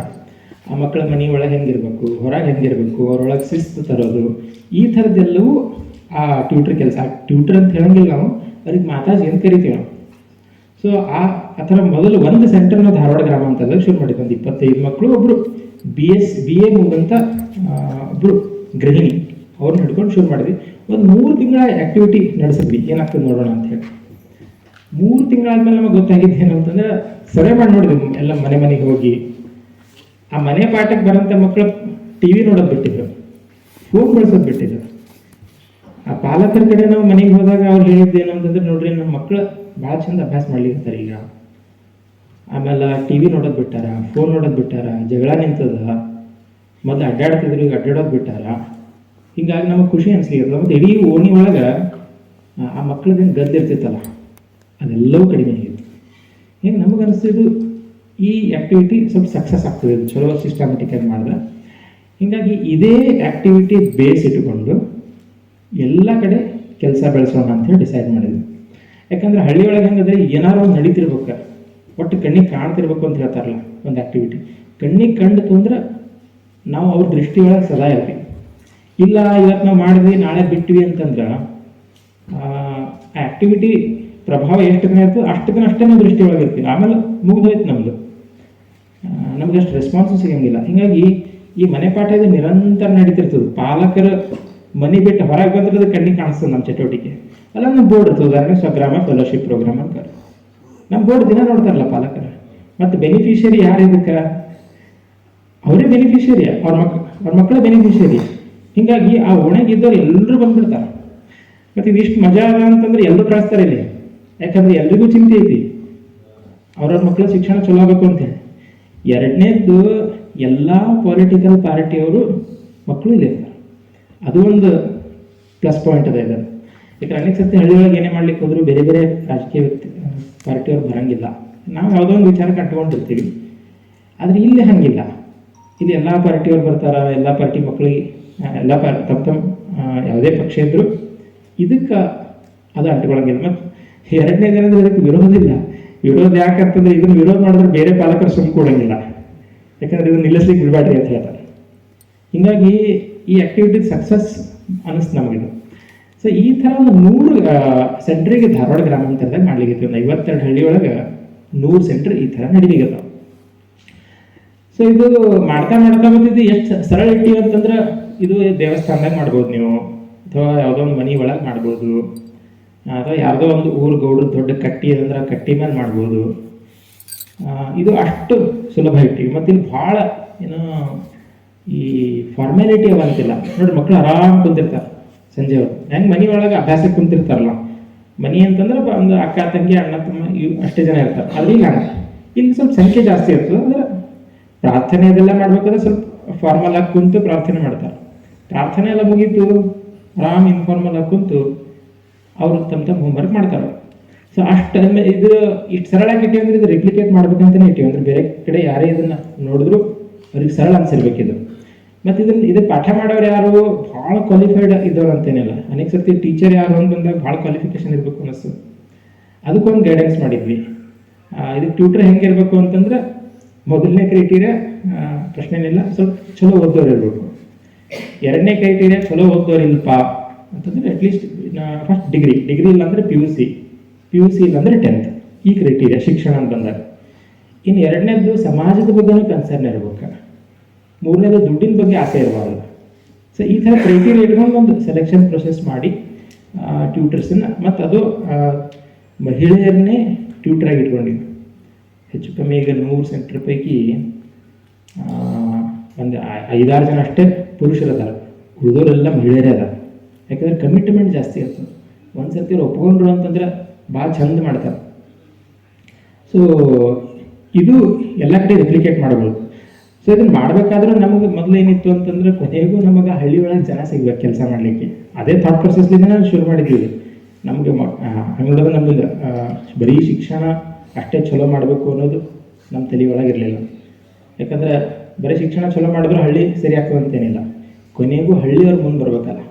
ಆ ಮಕ್ಕಳ ಮನೆ ಒಳಗೆ ಹೆಂಗಿರ್ಬೇಕು, ಹೊರಗೆ ಹೆಂಗಿರ್ಬೇಕು, ಅವ್ರೊಳಗೆ ಶಿಸ್ತು ತರೋದು, ಈ ಥರದ್ದೆಲ್ಲವೂ ಆ ಟ್ಯೂಟರ್ ಕೆಲಸ. ಆ ಟ್ಯೂಟರ್ ಅಂತ ಹೇಳಂಗಿಲ್ಲ ನಾವು, ಅವ್ರಿಗೆ ಮಾತಾಜಿ ಏನು ಕರಿತೀವಿ ನಾವು. ಸೊ ಆ ಥರ ಮೊದಲು ಒಂದು ಸೆಂಟರ್ ನಾವು ಧಾರವಾಡ ಗ್ರಾಮ ಅಂತಂದಾಗ ಶುರು ಮಾಡಿದ್ವಿ. ಒಂದು 25 ಮಕ್ಕಳು, ಒಬ್ಬರು BA ಮುಗಿದಂಥ ಒಬ್ಬರು ಗೃಹಿಣಿ, ಅವ್ರನ್ನ ಹಿಡ್ಕೊಂಡು ಶುರು ಮಾಡಿದ್ವಿ. ಒಂದು 3 ತಿಂಗಳ ಆ್ಯಕ್ಟಿವಿಟಿ ನಡೆಸಿದ್ವಿ, ಏನಾಗ್ತದೆ ನೋಡೋಣ ಅಂತ ಹೇಳಿ. 3 ತಿಂಗಳಾದ್ಮೇಲೆ ನಮಗೆ ಗೊತ್ತಾಗಿದ್ದು ಏನಂತಂದ್ರೆ, ಸರ್ವೆ ಮಾಡಿ ನೋಡಿದ್ವಿ ಎಲ್ಲ ಮನೆಗೆ ಹೋಗಿ. ಆ ಮನೆ ಪಾಠಕ್ಕೆ ಬರೋಂಥ ಮಕ್ಕಳು TV ನೋಡೋದು ಬಿಟ್ಟಿದ್ರು, ಫೋನ್ ಬಳಸೋದು ಬಿಟ್ಟಿದ್ರು. ಆ ಪಾಲಕರ ಕಡೆ ನಾವು ಮನೆಗೆ ಹೋದಾಗ ಅವ್ರು ಹೇಳಿದ್ದು ಏನು ಅಂತಂದ್ರೆ, ನೋಡ್ರಿ ನಮ್ಮ ಮಕ್ಕಳು ಭಾಳ ಚಂದ ಅಭ್ಯಾಸ ಮಾಡ್ಲಿಕ್ಕೆ ಈಗ, ಆಮೇಲೆ TV ನೋಡೋದು ಬಿಟ್ಟಾರ, ಫೋನ್ ನೋಡೋದು ಬಿಟ್ಟಾರ, ಜಗಳ ನಿಂತದ, ಮೊದಲು ಅಡ್ಡಾಡ್ತಿದ್ರು, ಈಗ ಅಡ್ಡಾಡೋದು ಬಿಟ್ಟಾರ. ಹೀಗಾಗಿ ನಮಗೆ ಖುಷಿ ಅನಿಸ್ಲಿಲ್ಲ. ಮತ್ತು ಇಡೀ ಓಣಿ ಒಳಗೆ ಆ ಮಕ್ಕಳದೇನು ಗದ್ದಿರ್ತಿತ್ತಲ್ಲ, ಅದೆಲ್ಲವೂ ಕಡಿಮೆ ಆಗಿತ್ತು. ಹಿಂಗೆ ನಮಗೆ ಅನಿಸ್ತಿದ್ದು ಈ ಆ್ಯಕ್ಟಿವಿಟಿ ಸ್ವಲ್ಪ ಸಕ್ಸಸ್ ಆಗ್ತದೆ, ಚಲೋ ಸಿಸ್ಟಮೆಟಿಕ್ ಆಗಿ ಮಾಡಿದ್ರೆ. ಹೀಗಾಗಿ ಇದೇ ಆ್ಯಕ್ಟಿವಿಟಿ ಬೇಸ್ ಇಟ್ಟುಕೊಂಡು ಎಲ್ಲ ಕಡೆ ಕೆಲಸ ಬೆಳೆಸೋಣ ಅಂತೇಳಿ ಡಿಸೈಡ್ ಮಾಡಿದ್ವಿ. ಯಾಕಂದ್ರೆ ಹಳ್ಳಿ ಒಳಗೆ ಹೆಂಗಂದ್ರೆ ಏನಾರು ಒಂದು ನಡೀತಿರ್ಬೇಕು, ಒಟ್ಟು ಕಣ್ಣಿಗೆ ಕಾಣ್ತಿರ್ಬೇಕು ಅಂತ ಹೇಳ್ತಾರಲ್ಲ, ಒಂದು ಆ್ಯಕ್ಟಿವಿಟಿ ಕಣ್ಣಿಗೆ ಕಂಡಿತು ಅಂದ್ರೆ ನಾವು ಅವ್ರ ದೃಷ್ಟಿ ಒಳಗೆ ಸದಾ ಇರ್ತೀವಿ. ಇಲ್ಲ ಇವತ್ತು ನಾವು ಮಾಡಿದ್ವಿ ನಾಳೆ ಬಿಟ್ವಿ ಅಂತಂದ್ರೆ ಆ ಆ್ಯಕ್ಟಿವಿಟಿ ಪ್ರಭಾವ ಎಷ್ಟು ದಿನ ಇರ್ತದೆ ಅಷ್ಟು ದಿನ ಅಷ್ಟೇ ನಾವು ದೃಷ್ಟಿ ಒಳಗೆ ಇರ್ತೀವಿ. ಆಮೇಲೆ ಮುಗಿದೋಯ್ತು ನಮ್ಗೆ ಅಷ್ಟು ರೆಸ್ಪಾನ್ಸು ಸಿಗಂಗಿಲ್ಲ. ಹೀಗಾಗಿ ಈ ಮನೆ ಪಾಠ ಇದು ನಿರಂತರ ನಡೀತಿರ್ತದೆ. ಪಾಲಕರ ಮನೆ ಬಿಟ್ಟು ಹೊರಗೆ ಬಂದ್ರೆ ಅದು ಕಣ್ಣಿಗೆ ಕಾಣಿಸ್ತದೆ ನಮ್ಮ ಚಟುವಟಿಕೆ. ಅಲ್ಲ ನಮ್ಮ ಬೋರ್ಡ್ ಇರ್ತದೆ, ಉದಾಹರಣೆ ಸ್ವಗ್ರಾಮ ಫೆಲೋಶಿಪ್ ಪ್ರೋಗ್ರಾಮ್ ಅಂತ. ನಮ್ಮ ಬೋರ್ಡ್ ದಿನ ನೋಡ್ತಾರಲ್ಲ ಪಾಲಕರು. ಮತ್ತು ಬೆನಿಫಿಷಿಯರಿ ಯಾರು ಇದಕ್ಕೆ? ಅವರೇ ಬೆನಿಫಿಷಿಯರಿ, ಅವ್ರ ಮಕ್ಕಳ ಬೆನಿಫಿಷಿಯರಿ. ಹೀಗಾಗಿ ಆ ಓಣೆಗಿದ್ದವ್ರು ಎಲ್ಲರೂ ಬಂದ್ಬಿಡ್ತಾರೆ. ಮತ್ತು ಇದಿಷ್ಟು ಮಜಾ ಅದ ಅಂತಂದ್ರೆ ಎಲ್ಲರೂ ಕಳಿಸ್ತಾರೆ ಇಲ್ಲಿ. ಯಾಕಂದ್ರೆ ಎಲ್ರಿಗೂ ಚಿಂತೆ ಐತಿ ಅವ್ರವ್ರ ಮಕ್ಕಳ ಶಿಕ್ಷಣ ಚಲೋ ಆಗಬೇಕು ಅಂತೇಳಿ. ಎರಡನೇದ್ದು, ಎಲ್ಲ ಪೊಲಿಟಿಕಲ್ ಪಾರ್ಟಿಯವರು ಮಕ್ಕಳು ಇಲ್ಲಿ ಇರ್ತಾರೆ. ಅದು ಒಂದು ಪ್ಲಸ್ ಪಾಯಿಂಟ್ ಅದ ಇದು. ಯಾಕಂದ್ರೆ ಅನೇಕ ಸತಿ ಹಳ್ಳಿಯೊಳಗೆ ಏನೇ ಮಾಡ್ಲಿಕ್ಕೆ ಹೋದ್ರು ಬೇರೆ ಬೇರೆ ರಾಜಕೀಯ ಪಾರ್ಟಿಯವ್ರು ಬರಂಗಿಲ್ಲ. ನಾವು ಯಾವುದೋ ಒಂದು ವಿಚಾರ ಕಟ್ಕೊಂಡಿರ್ತೀವಿ. ಆದರೆ ಇಲ್ಲಿ ಹಂಗಿಲ್ಲ. ಇಲ್ಲಿ ಎಲ್ಲ ಪಾರ್ಟಿಯವ್ರು ಬರ್ತಾರ, ಎಲ್ಲ ಪಾರ್ಟಿ ಮಕ್ಕಳಿಗೆ, ಎಲ್ಲ ತಮ್ಮ ಯಾವುದೇ ಪಕ್ಷ ಇದ್ರು ಇದಕ್ಕೆ ಅದು ಅಂಟ್ಕೊಳಂಗಿಲ್ಲ. ಮತ್ತು ಎರಡನೇದೇನಂದ್ರೆ ಇದಕ್ಕೆ ವಿರೋಧ ಇಲ್ಲ. ವಿರೋಧ ಯಾಕಂತಂದ್ರೆ ಇದನ್ನು ವಿರೋಧ ಮಾಡಿದ್ರೆ ಬೇರೆ ಪಾಲಕರು ಸುಮ್ಮ ಕೊಡಂಗಿಲ್ಲ. ಯಾಕಂದ್ರೆ ಇದನ್ನು ನಿಲ್ಲಿಸ್ಲಿಕ್ಕೆ ಬಿಡಬೇಡ್ರಿ ಅಂತ ಹೇಳ್ತಾರೆ. ಹೀಗಾಗಿ ಈ ಆಕ್ಟಿವಿಟಿ ಸಕ್ಸಸ್ ಅನಿಸ್ತು ನಮಗಿದು. ಸೊ ಈ ಥರ ಒಂದು 100 ಸೆಂಟ್ರಿಗೆ ಧಾರವಾಡ ಗ್ರಾಮಾಂತರದಾಗ ಮಾಡ್ಲಿಕ್ಕೆ ಒಂದು 52 ಹಳ್ಳಿಯೊಳಗೆ 100 ಸೆಂಟ್ರ್ ಈ ಥರ ನಡೀಲಿಕ್ಕೆ. ಸೊ ಇದು ಮಾಡ್ತಾ ಬಂದಿದ್ದು ಎಷ್ಟು ಸರಳ ಇಟ್ಟಿವಿ ಅಂತಂದ್ರೆ, ಇದು ದೇವಸ್ಥಾನದಾಗ ಮಾಡ್ಬೋದು ನೀವು, ಅಥವಾ ಯಾವುದೋ ಒಂದು ಮನೆ ಒಳಗೆ ಮಾಡ್ಬೋದು, ಅಥವಾ ಯಾವುದೋ ಒಂದು ಊರು ಗೌಡ್ರು ದೊಡ್ಡ ಕಟ್ಟಿ ಅಂದ್ರೆ ಕಟ್ಟಿ ಮೇಲೆ ಮಾಡ್ಬೋದು. ಇದು ಅಷ್ಟು ಸುಲಭ ಇಟ್ಟಿವಿ. ಮತ್ತು ಇಲ್ಲಿ ಭಾಳ ಏನೋ ಈ ಫಾರ್ಮ್ಯಾಲಿಟಿ ಅವಂತಿಲ್ಲ ನೋಡ್ರಿ. ಮಕ್ಕಳು ಆರಾಮ್ ಕುಂತಿರ್ತಾರೆ ಸಂಜೆ ಹೊತ್ತು, ಹೆಂಗೆ ಮನೆ ಒಳಗೆ ಅಭ್ಯಾಸಕ್ಕೆ ಕುಂತಿರ್ತಾರಲ್ಲ. ಮನೆ ಅಂತಂದ್ರೆ ಒಂದು ಅಕ್ಕ ತಂಗಿ ಅಣ್ಣ ತಮ್ಮ ಇವು ಅಷ್ಟೇ ಜನ ಇರ್ತಾರೆ. ಆದ್ರೆ ಇಲ್ಲ, ಇಲ್ಲಿ ಸ್ವಲ್ಪ ಸಂಖ್ಯೆ ಜಾಸ್ತಿ ಇರ್ತದೆ. ಅಂದ್ರೆ ಪ್ರಾರ್ಥನೆ ಅದೆಲ್ಲ ಮಾಡ್ಬೇಕಾದ್ರೆ ಸ್ವಲ್ಪ ಫಾರ್ಮಲ್ ಆಗಿ ಕುಂತು ಪ್ರಾರ್ಥನೆ ಮಾಡ್ತಾರೆ. ಪ್ರಾರ್ಥನೆ ಎಲ್ಲ ಮುಗೀತು, ಆರಾಮ್ ಇನ್ಫಾರ್ಮಲ್ ಆಗಿ ಕುಂತು ಅವರು ತಮ್ಮ ಹೋಮ್ವರ್ಕ್ ಮಾಡ್ತಾರೆ. ಸೊ ಅಷ್ಟು ಇದು ಇಷ್ಟು ಸರಳಾಗಿ ಇಟ್ಟಿವಿ ಅಂದ್ರೆ ಇದು ರಿಪ್ಲಿಕೇಟ್ ಮಾಡ್ಬೇಕಂತಲೇ ಇಟ್ಟಿವಿ. ಅಂದ್ರೆ ಬೇರೆ ಕಡೆ ಯಾರೇ ಇದನ್ನ ನೋಡಿದ್ರು ಅವ್ರಿಗೆ ಸರಳ ಅನ್ಸಿರ್ಬೇಕಿದು. ಮತ್ತು ಇದು ಪಾಠ ಮಾಡೋರು ಯಾರು ಭಾಳ ಕ್ವಾಲಿಫೈಡ್ ಇದ್ದವ್ರು ಅಂತೇನಿಲ್ಲ. ಅನೇಕ ಸರ್ತಿ ಟೀಚರ್ ಯಾರು ಅಂತ ಬಂದಾಗ ಭಾಳ ಕ್ವಾಲಿಫಿಕೇಶನ್ ಇರಬೇಕು ಅನ್ನಿಸ್ತು. ಅದಕ್ಕೊಂದು ಗೈಡೆನ್ಸ್ ಮಾಡಿದ್ವಿ. ಇದಕ್ಕೆ ಟ್ಯೂಟರ್ ಹೆಂಗಿರ್ಬೇಕು ಅಂತಂದ್ರೆ ಮೊದಲನೇ ಕ್ರೈಟೀರಿಯಾ ಪ್ರಶ್ನೆನಿಲ್ಲ, ಸ್ವಲ್ಪ ಚಲೋ ಓದೋರು ಇರಬೇಕು. ಎರಡನೇ ಕ್ರೈಟೀರಿಯಾ ಚಲೋ ಓದೋರು ಇಲ್ಲಪ್ಪ ಅಂತಂದ್ರೆ ಅಟ್ಲೀಸ್ಟ್ ಫಸ್ಟ್ ಡಿಗ್ರಿ ಇಲ್ಲಾಂದ್ರೆ ಪಿ ಯು ಸಿ ಇಲ್ಲಾಂದ್ರೆ 10th. ಈ ಕ್ರೈಟೀರಿಯಾ ಶಿಕ್ಷಣ ಅಂತ ಬಂದಾಗ. ಇನ್ನು ಎರಡನೇದು ಸಮಾಜದ ಬಗ್ಗೆನೂ ಕನ್ಸರ್ನ್ ಇರ್ಬೇಕು. ಮೂರನೇದು ದುಡ್ಡಿನ ಬಗ್ಗೆ ಆಸೆ ಇರಬಾರ್ದು. ಸೊ ಈ ಥರ ಕ್ರೈಟೀರಿಯಾ ಇಟ್ಕೊಂಡು ಒಂದು ಸೆಲೆಕ್ಷನ್ ಪ್ರೊಸೆಸ್ ಮಾಡಿ ಟ್ಯೂಟರ್ಸನ್ನ, ಮತ್ತು ಅದು ಮಹಿಳೆಯರನ್ನೇ ಟ್ಯೂಟರಾಗಿ ಇಟ್ಕೊಂಡಿದ್ದು. ಹೆಚ್ಚು ಕಮ್ಮಿ ಈಗ 100 ಸೆಂಟರ್ ಪೈಕಿ ಒಂದು 5-6 ಜನ ಅಷ್ಟೇ ಪುರುಷರು ಅದಾರ, ಉಳಿದವರೆಲ್ಲ ಮಹಿಳೆಯರೇ ಅದಾರ. ಯಾಕಂದ್ರೆ ಕಮಿಟ್ಮೆಂಟ್ ಜಾಸ್ತಿ ಇರ್ತದೆ. ಒಂದು ಸರ್ತಿ ಅವ್ರು ಒಪ್ಕೊಂಡ್ರು ಅಂತಂದ್ರೆ ಭಾಳ ಚಂದ ಮಾಡ್ತಾರೆ. ಸೊ ಇದು ಎಲ್ಲ ಕಡೆ ರೆಪ್ಲಿಕೇಟ್ ಮಾಡ್ಬೋದು. ಸೊ ಇದನ್ನು ಮಾಡಬೇಕಾದ್ರೂ ನಮಗೆ ಮೊದಲು ಏನಿತ್ತು ಅಂತಂದ್ರೆ ಕೊನೆಗೂ ನಮಗೆ ಹಳ್ಳಿ ಒಳಗೆ ಜನ ಸಿಗ್ಬೇಕು ಕೆಲಸ ಮಾಡಲಿಕ್ಕೆ. ಅದೇ ಥಾಟ್ ಪ್ರೊಸೆಸ್ಲಿಂದ ನಾವು ಶುರು ಮಾಡಿದ್ದೀವಿ. ನಮಗೆ ಹಂಗೆ ನಮಗೆ ಬರೀ ಶಿಕ್ಷಣ ಅಷ್ಟೇ ಚಲೋ ಮಾಡಬೇಕು ಅನ್ನೋದು ನಮ್ಮ ತಲೆ ಒಳಗೆ ಇರಲಿಲ್ಲ. ಯಾಕಂದ್ರೆ ಬರೀ ಶಿಕ್ಷಣ ಚಲೋ ಮಾಡಿದ್ರು ಹಳ್ಳಿ ಸರಿ ಆಗ್ತದೆ ಅಂತೇನಿಲ್ಲ. ಕೊನೆಗೂ ಹಳ್ಳಿಯವ್ರು ಮುಂದೆ ಬರ್ಬೇಕಲ್ಲ.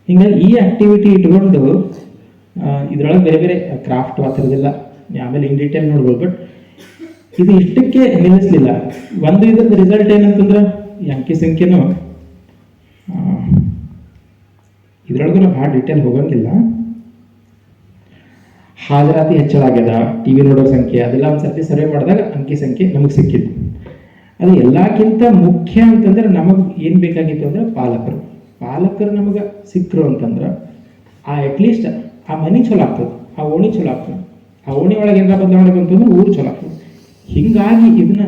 ಹಿಂಗಾಗಿ ಈ ಆ್ಯಕ್ಟಿವಿಟಿ ಇಟ್ಕೊಂಡು ಇದರೊಳಗೆ ಬೇರೆ ಬೇರೆ ಕ್ರಾಫ್ಟ್ ಆ ಥರದ್ದೆಲ್ಲ ಆಮೇಲೆ ಇನ್ ಡೀಟೇಲ್ ನೋಡ್ಬೋದು. ಬಟ್ ಇದು ಇಷ್ಟಕ್ಕೆ ನಿಲ್ಲಿಸಲಿಲ್ಲ. ಒಂದು ಇದ್ರದ್ದು ರಿಸಲ್ಟ್ ಏನಂತಂದ್ರೆ ಈ ಅಂಕಿ ಸಂಖ್ಯೆನೂ ಇದ್ರೊಳಗೂ ನಾವು ಭಾಳ ಡೀಟೇಲ್ ಹೋಗಂಗಿಲ್ಲ. ಹಾಜರಾತಿ ಹೆಚ್ಚಳಾಗ್ಯದ, ಟಿ ವಿ ನೋಡೋ ಸಂಖ್ಯೆ ಅದೆಲ್ಲ ಒಂದು ಸರ್ತಿ ಸರ್ವೆ ಮಾಡಿದಾಗ ಅಂಕಿ ಸಂಖ್ಯೆ ನಮಗೆ ಸಿಕ್ಕಿದ್ದು. ಅದು ಎಲ್ಲಕ್ಕಿಂತ ಮುಖ್ಯ ಅಂತಂದ್ರೆ ನಮಗೆ ಏನು ಬೇಕಾಗಿತ್ತು ಅಂದ್ರೆ ಪಾಲಕರು ನಮಗೆ ಸಿಕ್ಕರು ಅಂತಂದ್ರೆ ಅಟ್ಲೀಸ್ಟ್ ಆ ಮನೆ ಚಲೋ ಆಗ್ತದೆ, ಆ ಓಣಿ ಚಲೋ ಆಗ್ತದೆ. ಆ ಓಣಿ ಒಳಗೆ ಏನಾರ ಬದಲಾವಣೆ ಅಂತಂದ್ರೆ ಊರು ಚಲೋ ಆಗ್ತದೆ. ಹೀಗಾಗಿ ಇದನ್ನ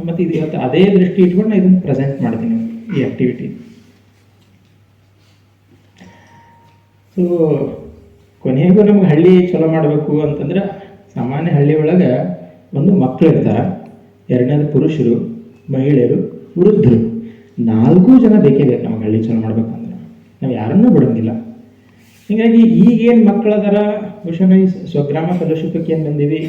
ಮತ್ತು ಇದು ಇವತ್ತು ಅದೇ ದೃಷ್ಟಿ ಇಟ್ಕೊಂಡು ನಾನು ಇದನ್ನು ಪ್ರೆಸೆಂಟ್ ಮಾಡ್ತೀನಿ ಈ ಆ್ಯಕ್ಟಿವಿಟಿ. ಸೊ ಕೊನೆಗೂ ನಮ್ಗೆ ಹಳ್ಳಿ ಚಲೋ ಮಾಡಬೇಕು ಅಂತಂದ್ರೆ ಸಾಮಾನ್ಯ ಹಳ್ಳಿ ಒಳಗೆ ಒಂದು ಮಕ್ಕಳು ಇರ್ತಾರೆ, ಎರಡನೇದು ಪುರುಷರು, ಮಹಿಳೆಯರು, ವೃದ್ಧರು, 4 ಜನ ಬೇಕೇ ಬೇಕು ನಮಗೆ ಹಳ್ಳಿ ಚಲೋ ಮಾಡ್ಬೇಕಂದ್ರೆ. ನಾವು ಯಾರನ್ನೂ ಬಿಡೋಂಗಿಲ್ಲ. ಹೀಗಾಗಿ ಈಗೇನು ಮಕ್ಕಳದಾರ ಬಹುಶಃ ಈ ಸ್ವಗ್ರಾಮ ಫೆಲೋಶಿಪ್ಗೆ ಏನು ಬಂದೀವಿ,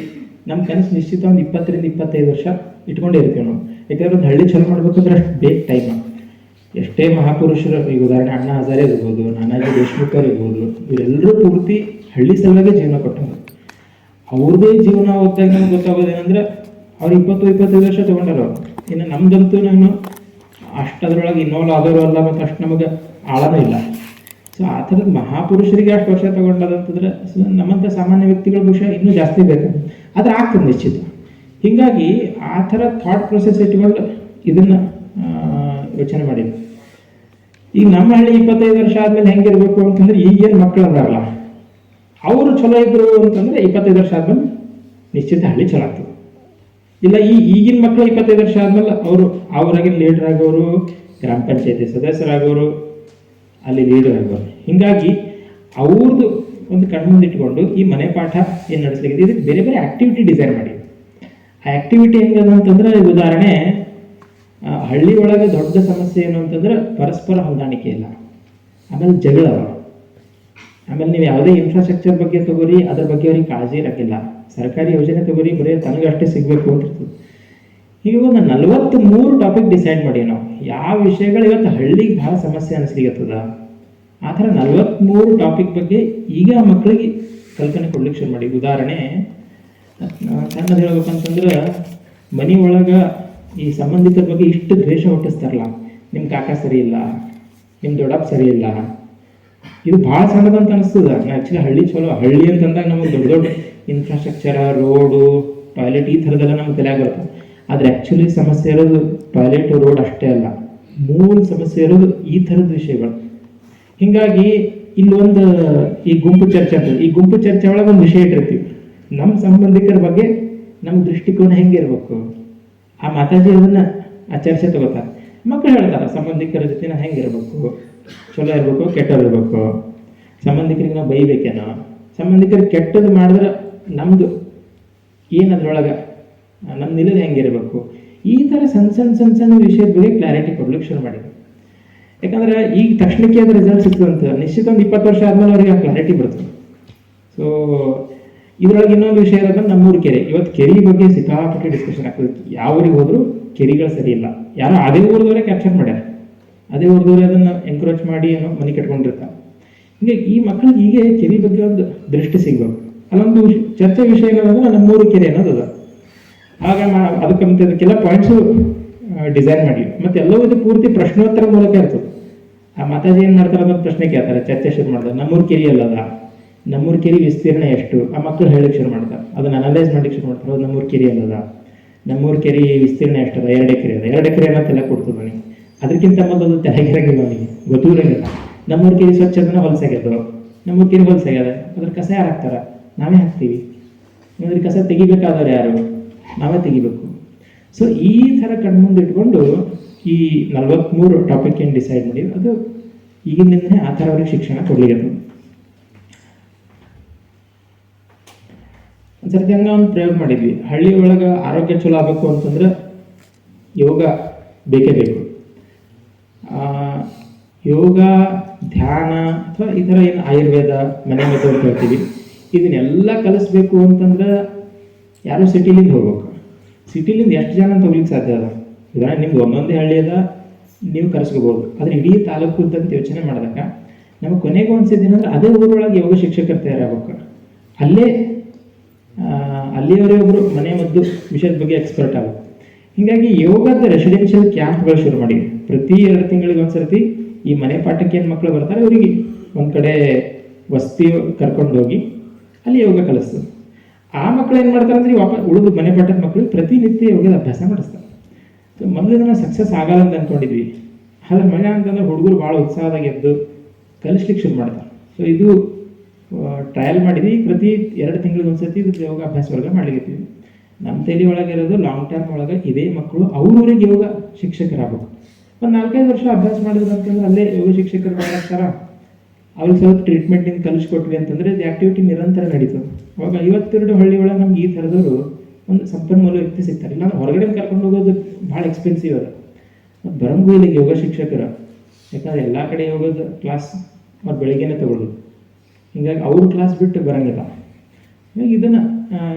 ನಮ್ಮ ಕನಸು ನಿಶ್ಚಿತ ಒಂದು 20-25 ವರ್ಷ ಇಟ್ಕೊಂಡಿರ್ತೀವಿ ನಾವು. ಯಾಕಂದ್ರೆ ಒಂದು ಹಳ್ಳಿ ಚಲೋ ಮಾಡ್ಬೇಕಂದ್ರೆ ಅಷ್ಟು ಬೇಕು ಟೈಮ್. ಎಷ್ಟೇ ಮಹಾಪುರುಷರು, ಈಗ ಉದಾಹರಣೆ ಅಣ್ಣಾ ಹಜಾರೆ ಇರ್ಬೋದು, ನಾನಾಜಿ ದೇಶಮುಖರ್ ಇರ್ಬೋದು, ಇವರೆಲ್ಲರೂ ಪೂರ್ತಿ ಹಳ್ಳಿ ಸಲುವಾಗಿ ಜೀವನ ಕೊಟ್ಟರು. ಅವ್ರದ್ದೇ ಜೀವನ ಓದಿದಾಗ ನಮ್ಗೆ ಗೊತ್ತಾಗೋದೇನೆಂದ್ರೆ ಅವ್ರು 20-25 ವರ್ಷ ತೊಗೊಂಡರು. ಇನ್ನು ನಮ್ದಂತೂ ನಾನು ಅಷ್ಟದ್ರೊಳಗೆ ಇನ್ವಾಲ್ವ್ ಆದವರು ಅಲ್ಲ, ಮತ್ತು ಅಷ್ಟು ನಮಗೆ ಆಳನೂ ಇಲ್ಲ. ಸೊ ಆ ಥರದ ಮಹಾಪುರುಷರಿಗೆ ಅಷ್ಟು ವರ್ಷ ತೊಗೊಂಡದಂತಂದ್ರೆ ನಮ್ಮಂಥ ಸಾಮಾನ್ಯ ವ್ಯಕ್ತಿಗಳು ಬಹುಶಃ ಇನ್ನೂ ಜಾಸ್ತಿ ಬೇಕು. ಆದರೆ ಆಗ್ತದೆ ನಿಶ್ಚಿತ. ಹೀಗಾಗಿ ಆ ಥರ ಥಾಟ್ ಪ್ರೊಸೆಸ್ ಇಟ್ಕೊಂಡು ಇದನ್ನು ಯೋಚನೆ ಮಾಡಿದ್ವಿ. ಈಗ ನಮ್ಮ ಹಳ್ಳಿ 25 ವರ್ಷ ಆದ್ಮೇಲೆ ಹೆಂಗಿರ್ಬೇಕು ಅಂತಂದ್ರೆ ಈಗೇನು ಮಕ್ಕಳು ಅದಾರಲ್ಲ ಅವರು ಚಲೋ ಇದ್ರು ಅಂತಂದ್ರೆ 25 ವರ್ಷ ಆದ್ಮೇಲೆ ನಿಶ್ಚಿತ ಹಳ್ಳಿ ಚಲೋ ಆಗ್ತದೆ. ಇಲ್ಲ ಈಗಿನ ಮಕ್ಕಳು 25 ವರ್ಷ ಆದ್ಮೇಲೆ ಅವರು ಅವರಾಗಿನ ಲೀಡರ್ ಆಗೋರು, ಗ್ರಾಮ ಪಂಚಾಯತಿ ಸದಸ್ಯರಾಗೋರು, ಅಲ್ಲಿ ಲೀಡರ್ ಆಗೋರು. ಹೀಗಾಗಿ ಅವ್ರದ್ದು ಒಂದು ಕಣ್ಮುಂದೆ ಇಟ್ಕೊಂಡು ಈ ಮನೆ ಪಾಠ ಏನು ನಡೆಸಲಿಕ್ಕೆ ಇದಕ್ಕೆ ಬೇರೆ ಬೇರೆ ಆಕ್ಟಿವಿಟಿ ಡಿಸೈನ್ ಮಾಡಿ. ಆ ಆಕ್ಟಿವಿಟಿ ಹೆಂಗದ ಅಂತಂದ್ರೆ ಉದಾಹರಣೆ ಹಳ್ಳಿ ಒಳಗೆ ದೊಡ್ಡ ಸಮಸ್ಯೆ ಏನು ಅಂತಂದ್ರೆ ಪರಸ್ಪರ ಹೊಂದಾಣಿಕೆ ಇಲ್ಲ, ಆಮೇಲೆ ಜಗಳ, ಆಮೇಲೆ ನೀವು ಯಾವುದೇ ಇನ್ಫ್ರಾಸ್ಟ್ರಕ್ಚರ್ ಬಗ್ಗೆ ತಗೋರಿ ಅದ್ರ ಬಗ್ಗೆ ಅವ್ರಿಗೆ ಕಾಳಜಿ ಇರೋಕ್ಕಿಲ್ಲ. ಸರ್ಕಾರಿ ಯೋಜನೆ ತಗೋರಿ ಬರೀ ತನಗಷ್ಟೇ ಸಿಗಬೇಕು ಅಂತ ಇರ್ತದೆ. ಈಗ ಒಂದು 43 ಟಾಪಿಕ್ ಡಿಸೈಡ್ ಮಾಡಿ ನಾವು ಯಾವ ವಿಷಯಗಳು ಇವತ್ತು ಹಳ್ಳಿಗೆ ಭಾಳ ಸಮಸ್ಯೆ ಅನಿಸ್ಲಿಕ್ಕತ್ತದ. ಆ ಥರ 43 ಟಾಪಿಕ್ ಬಗ್ಗೆ ಈಗ ಮಕ್ಕಳಿಗೆ ಕಲ್ಪನೆ ಕೊಡ್ಲಿಕ್ಕೆ ಶುರು ಮಾಡಿ. ಉದಾಹರಣೆ ಸಣ್ಣದು ಹೇಳ್ಬೇಕಂತಂದ್ರೆ ಮನೆ ಒಳಗೆ ಈ ಸಂಬಂಧಿಕರ ಬಗ್ಗೆ ಇಷ್ಟು ದ್ವೇಷ ಹುಟ್ಟಿಸ್ತಾರಲ್ಲ, ನಿಮ್ಮ ಕಾಕ ಸರಿ ಇಲ್ಲ, ನಿಮ್ಮ ದೊಡ್ಡಪ್ಪ ಸರಿ ಇಲ್ಲ. ಇದು ಭಾಳ ಸಣ್ಣದಂತ ಅನಿಸ್ತದ. ಆ್ಯಕ್ಚುಲಿ ಹಳ್ಳಿ ಚಲೋ, ಹಳ್ಳಿ ಅಂತಂದಾಗ ನಮಗೆ ದೊಡ್ಡ ದೊಡ್ಡ ಇನ್ಫ್ರಾಸ್ಟ್ರಕ್ಚರ, ರೋಡು, ಟಾಯ್ಲೆಟ್ ಈ ಥರದ್ದೆಲ್ಲ ನಮ್ಗೆ ತಲೆಯಾಗ ಬರ್ತದೆ. ಆದರೆ ಆ್ಯಕ್ಚುಲಿ ಸಮಸ್ಯೆ ಇರೋದು ಟಾಯ್ಲೆಟ್, ರೋಡ್ ಅಷ್ಟೇ ಅಲ್ಲ, ಮೂಲ ಸಮಸ್ಯೆ ಇರೋದು ಈ ಥರದ ವಿಷಯಗಳು. ಹೀಗಾಗಿ ಇಲ್ಲೊಂದು ಈ ಗುಂಪು ಚರ್ಚೆ ಅಂತ, ಈ ಗುಂಪು ಚರ್ಚೆ ಒಳಗೆ ಒಂದು ವಿಷಯ ಇಟ್ಟಿರ್ತೀವಿ, ನಮ್ಮ ಸಂಬಂಧಿಕರ ಬಗ್ಗೆ ನಮ್ಮ ದೃಷ್ಟಿಕೋನ ಹೆಂಗಿರ್ಬೇಕು. ಆ ಮಾತಾಜಿ ಅದನ್ನು ಆ ಚರ್ಚೆ ತಗೋತಾರೆ. ಮಕ್ಕಳು ಹೇಳ್ತಾರೆ ಸಂಬಂಧಿಕರ ಜೊತೆ ನಾವು ಹೆಂಗಿರ್ಬೇಕು, ಚಲೋ ಇರ್ಬೇಕು ಕೆಟ್ಟದಿರ್ಬೇಕು, ಸಂಬಂಧಿಕರಿಗೆ ನಾವು ಬೈಬೇಕೇನೋ, ಸಂಬಂಧಿಕರಿಗೆ ಕೆಟ್ಟದ್ದು ಮಾಡಿದ್ರೆ ನಮ್ಮದು ಏನದ್ರೊಳಗೆ ನಮ್ಮ ನಿಲ್ಲದು ಹೆಂಗಿರಬೇಕು, ಈ ಥರ ಸಣ್ಣ ಸಣ್ಣ ಸಣ್ಣ ಸಣ್ಣ ವಿಷಯದ ಬಗ್ಗೆ ಕ್ಲಾರಿಟಿ ಕೊಡ್ಲಿಕ್ಕೆ ಶುರು ಮಾಡಿದ್ರು. ಯಾಕಂದ್ರೆ ಈಗ ತಕ್ಷಣಕ್ಕೆ ಅದು ರಿಸಲ್ಟ್ ಸಿಗ್ತದಂತ ನಿಶ್ಚಿತ ಒಂದು 20 ವರ್ಷ ಆದ್ಮೇಲೆ ಅವ್ರಿಗೆ ಆ ಕ್ಲಾರಿಟಿ ಬರ್ತದೆ. ಸೊ ಇದ್ರೊಳಗೆ ಇನ್ನೊಂದು ವಿಷಯ ಇರೋದು ನಮ್ಮೂರು ಕೆರೆ. ಇವತ್ತು ಕೆರೆ ಬಗ್ಗೆ ಸಿಕ್ಕಾಪಟ್ಟೆ ಡಿಸ್ಕಷನ್ ಆಗ್ತದೆ. ಯಾವ ಊರಿಗೆ ಹೋದ್ರು ಕೆರೆಗಳು ಸರಿ ಇಲ್ಲ. ಯಾರೋ ಅದೇ ಊರದವರೇ ಕ್ಯಾಪ್ಚರ್ ಮಾಡ್ಯಾರ, ಅದೇ ಊರದವರೇ ಅದನ್ನು ಎಂಕರೇಜ್ ಮಾಡಿ ಏನೋ ಮನೆ ಕಟ್ಕೊಂಡಿರ್ತಾರೆ. ಹೀಗೆ ಈ ಮಕ್ಕಳಿಗೆ ಹೀಗೆ ಕೆರೆ ಬಗ್ಗೆ ಒಂದು ದೃಷ್ಟಿ ಸಿಗ್ಬೇಕು. ಅಲ್ಲೊಂದು ಚರ್ಚೆ ವಿಷಯ ಏನಂದ್ರೆ ನಮ್ಮೂರು ಕೆರೆ ಅನ್ನೋದು ಅದ. ಆಗ ಅದಕ್ಕೆಲ್ಲ ಪಾಯಿಂಟ್ಸು ಡಿಸೈನ್ ಮಾಡಿ ಮತ್ತೆ ಎಲ್ಲವೂ ಪೂರ್ತಿ ಪ್ರಶ್ನೋತ್ತರ ಮೂಲಕ ಇರ್ತದೆ. ಆ ಮಾತಾಜಿ ಏನು ಮಾಡ್ತಾರೆ ಅನ್ನೋದು ಪ್ರಶ್ನೆ ಕೇಳ್ತಾರೆ, ಚರ್ಚೆ ಶುರು ಮಾಡ್ತಾರೆ. ನಮ್ಮೂರು ಕೆರೆ ಅಲ್ಲದ, ನಮ್ಮೂರು ಕೆರೆ ವಿಸ್ತೀರ್ಣ ಎಷ್ಟು, ಆ ಮಕ್ಕಳು ಹೇಳಕ್ಕೆ ಶುರು ಮಾಡ್ತಾರೆ, ಅದನ್ನ ಅನಲೈಸ್ ಮಾಡ್ಲಿಕ್ಕೆ ಶುರು ಮಾಡ್ತಾರೆ. ಅದು ನಮ್ಮೂರು ಕೆರೆ ಅಲ್ಲದ, ನಮ್ಮೂರು ಕೆರೆ ವಿಸ್ತೀರ್ಣ ಎಷ್ಟದ, 2 ಎಕರೆ ಅದ, 2 ಎಕರೆ ಅನ್ನೋ ತಲೆ ಕೊಡ್ತದೆ ನನಗೆ. ಅದಕ್ಕಿಂತ ಮೊದಲು ತಲೆಗಿರಂಗಿಲ್ಲ ಅವನಿಗೆ, ಗೊತ್ತಿರಂಗಿಲ್ಲ. ನಮ್ಮೂರು ಕೆರೆ ಸ್ವಚ್ಛದನ್ನ ಹೊಲಸಾಗ್ಯದು, ನಮ್ಮೂರು ಕೆರೆ ಹೊಲಸಾಗ್ಯದ, ಅದ್ರ ಕಸ ಯಾರು ಹಾಕ್ತಾರ, ನಾವೇ ಹಾಕ್ತೀವಿ. ಅದ್ರ ಕಸ ತೆಗಿಬೇಕಾದ್ರೆ ಯಾರು, ನಾವೇ ತೆಗಿಬೇಕು. ಸೊ ಈ ಥರ ಕಣ್ಮುಂದೆ ಇಟ್ಕೊಂಡು ಈ 43 ಟಾಪಿಕ್ ಏನು ಡಿಸೈಡ್ ಮಾಡಿ ಅದು ಈಗಿನಿಂದನೇ ಆ ಥರ ಅವ್ರಿಗೆ ಶಿಕ್ಷಣ ಕೊಡ್ಲಿಕ್ಕೆ. ಒಂದ್ಸರ್ತಿ ಹಂಗ ಒಂದು ಪ್ರಯೋಗ ಮಾಡಿದ್ವಿ. ಹಳ್ಳಿ ಒಳಗೆ ಆರೋಗ್ಯ ಚಲೋ ಆಗಬೇಕು ಅಂತಂದ್ರೆ ಯೋಗ ಬೇಕೇ ಬೇಕು. ಯೋಗ, ಧ್ಯಾನ ಅಥವಾ ಈ ಥರ ಏನು ಆಯುರ್ವೇದ, ಮನೆ ಮದ್ದು ಅಂತ ಹೇಳ್ತೀವಿ, ಇದನ್ನೆಲ್ಲ ಕಲಿಸ್ಬೇಕು ಅಂತಂದ್ರೆ ಯಾರು ಸಿಟಿಲಿಂದ ಹೋಗ್ಬೇಕು. ಸಿಟಿಲಿಂದ ಎಷ್ಟು ಜನ ತಗೊಳ್ಲಿಕ್ಕೆ ಸಾಧ್ಯ ಅದ? ಉದಾಹರಣೆ ನಿಮ್ದು ಒಂದೊಂದೇ ಹಳ್ಳಿ ಅದ, ನೀವು ಕರೆಸ್ಕೋಬೋದು. ಆದರೆ ಇಡೀ ತಾಲೂಕು ಅಂತ ಯೋಚನೆ ಮಾಡಿದಾಗ ನಮಗೆ ಕೊನೆಗೂ ಅನ್ಸಿದ್ದೇನೆಂದ್ರೆ ಅದೇ ಊರೊಳಗೆ ಯೋಗ ಶಿಕ್ಷಕರು ತಯಾರಾಗಬೇಕು. ಅಲ್ಲಿಯವರೇ ಒಬ್ಬರು ಮನೆ ಮದ್ದು ವಿಷಯದ ಬಗ್ಗೆ ಎಕ್ಸ್ಪರ್ಟ್ ಆಗುತ್ತೆ. ಹೀಗಾಗಿ ಯೋಗದ ರೆಸಿಡೆನ್ಷಿಯಲ್ ಕ್ಯಾಂಪ್ಗಳು ಶುರು ಮಾಡಿ ಪ್ರತಿ 2 ತಿಂಗಳಿಗೆ ಒಂದ್ಸರ್ತಿ ಈ ಮನೆ ಪಾಠಕ್ಕೆ ಏನು ಮಕ್ಕಳು ಬರ್ತಾರೆ ಅವರಿಗೆ ಒಂದು ಕಡೆ ವಸತಿ ಕರ್ಕೊಂಡು ಹೋಗಿ ಅಲ್ಲಿ ಯೋಗ ಕಲಿಸ್ತದೆ. ಆ ಮಕ್ಕಳು ಏನು ಮಾಡ್ತಾರೆ ಅಂದ್ರೆ ಉಳಿದು ಮನೆ ಪಾಠದ ಮಕ್ಕಳು ಪ್ರತಿನಿತ್ಯ ಯೋಗದ ಅಭ್ಯಾಸ ಮಾಡಿಸ್ತಾರೆ. ಸೊ ಮೊದಲು ಇದನ್ನು ಸಕ್ಸಸ್ ಆಗಲ್ಲ ಅಂತ ಅಂದ್ಕೊಂಡಿದ್ವಿ. ಆದ್ರೆ ಮಳೆ ಅಂತಂದ್ರೆ ಹುಡುಗರು ಭಾಳ ಉತ್ಸಾಹದಾಗ ಎದ್ದು ಕಲಿಸ್ಲಿಕ್ಕೆ ಶುರು ಮಾಡ್ತಾರೆ. ಸೊ ಇದು ಟ್ರಯಲ್ ಮಾಡಿದ್ವಿ. ಪ್ರತಿ 2 ತಿಂಗಳಿಗೆ ಒಂದ್ಸತಿ ಇದು ಯೋಗ ಅಭ್ಯಾಸ ವರ್ಗ ಮಾಡ್ಲಿಕ್ಕೆ. ನಮ್ಮ ತಲೆ ಒಳಗೆ ಇರೋದು ಲಾಂಗ್ ಟರ್ಮ್ ಒಳಗೆ ಇದೇ ಮಕ್ಕಳು ಅವ್ರವ್ರಿಗೆ ಯೋಗ ಶಿಕ್ಷಕರಾಗಬೇಕು. ಒಂದು 4-5 ವರ್ಷ ಅಭ್ಯಾಸ ಮಾಡಿದ್ರು ಅಂತಂದ್ರೆ ಅಲ್ಲೇ ಯೋಗ ಶಿಕ್ಷಕರು ಮಾಡ್ತಾರ. ಅವ್ರಿಗೆ ಸ್ವಲ್ಪ ಟ್ರೀಟ್ಮೆಂಟಿಂದ ಕಲಿಸ್ಕೊಟ್ವಿ ಅಂತಂದ್ರೆ ಇದು ಆಕ್ಟಿವಿಟಿ ನಿರಂತರ ನಡೀತದೆ. ಅವಾಗ 52 ಹಳ್ಳಿ ಒಳಗೆ ನಮ್ಗೆ ಈ ಥರದವರು ಒಂದು ಸಂಪನ್ಮೂಲ ವ್ಯಕ್ತಿ ಸಿಗ್ತಾರೆ. ಇಲ್ಲ ಹೊರಗಡೆ ಕರ್ಕೊಂಡು ಹೋಗೋದು ಭಾಳ ಎಕ್ಸ್ಪೆನ್ಸಿವ್ ಅದ. ಮತ್ತು ಬರಂಗೂ ಇಲ್ಲಿಗೆ ಯೋಗ ಶಿಕ್ಷಕರು, ಯಾಕಂದ್ರೆ ಎಲ್ಲ ಕಡೆ ಯೋಗದ ಕ್ಲಾಸ್ ಅವ್ರು ಬೆಳಿಗ್ಗೆನೇ ತಗೊಳ್ಳೋದು. ಹಿಂಗಾಗಿ ಅವ್ರ ಕ್ಲಾಸ್ ಬಿಟ್ಟು ಬರಂಗಿಲ್ಲ. ಹೀಗಾಗಿ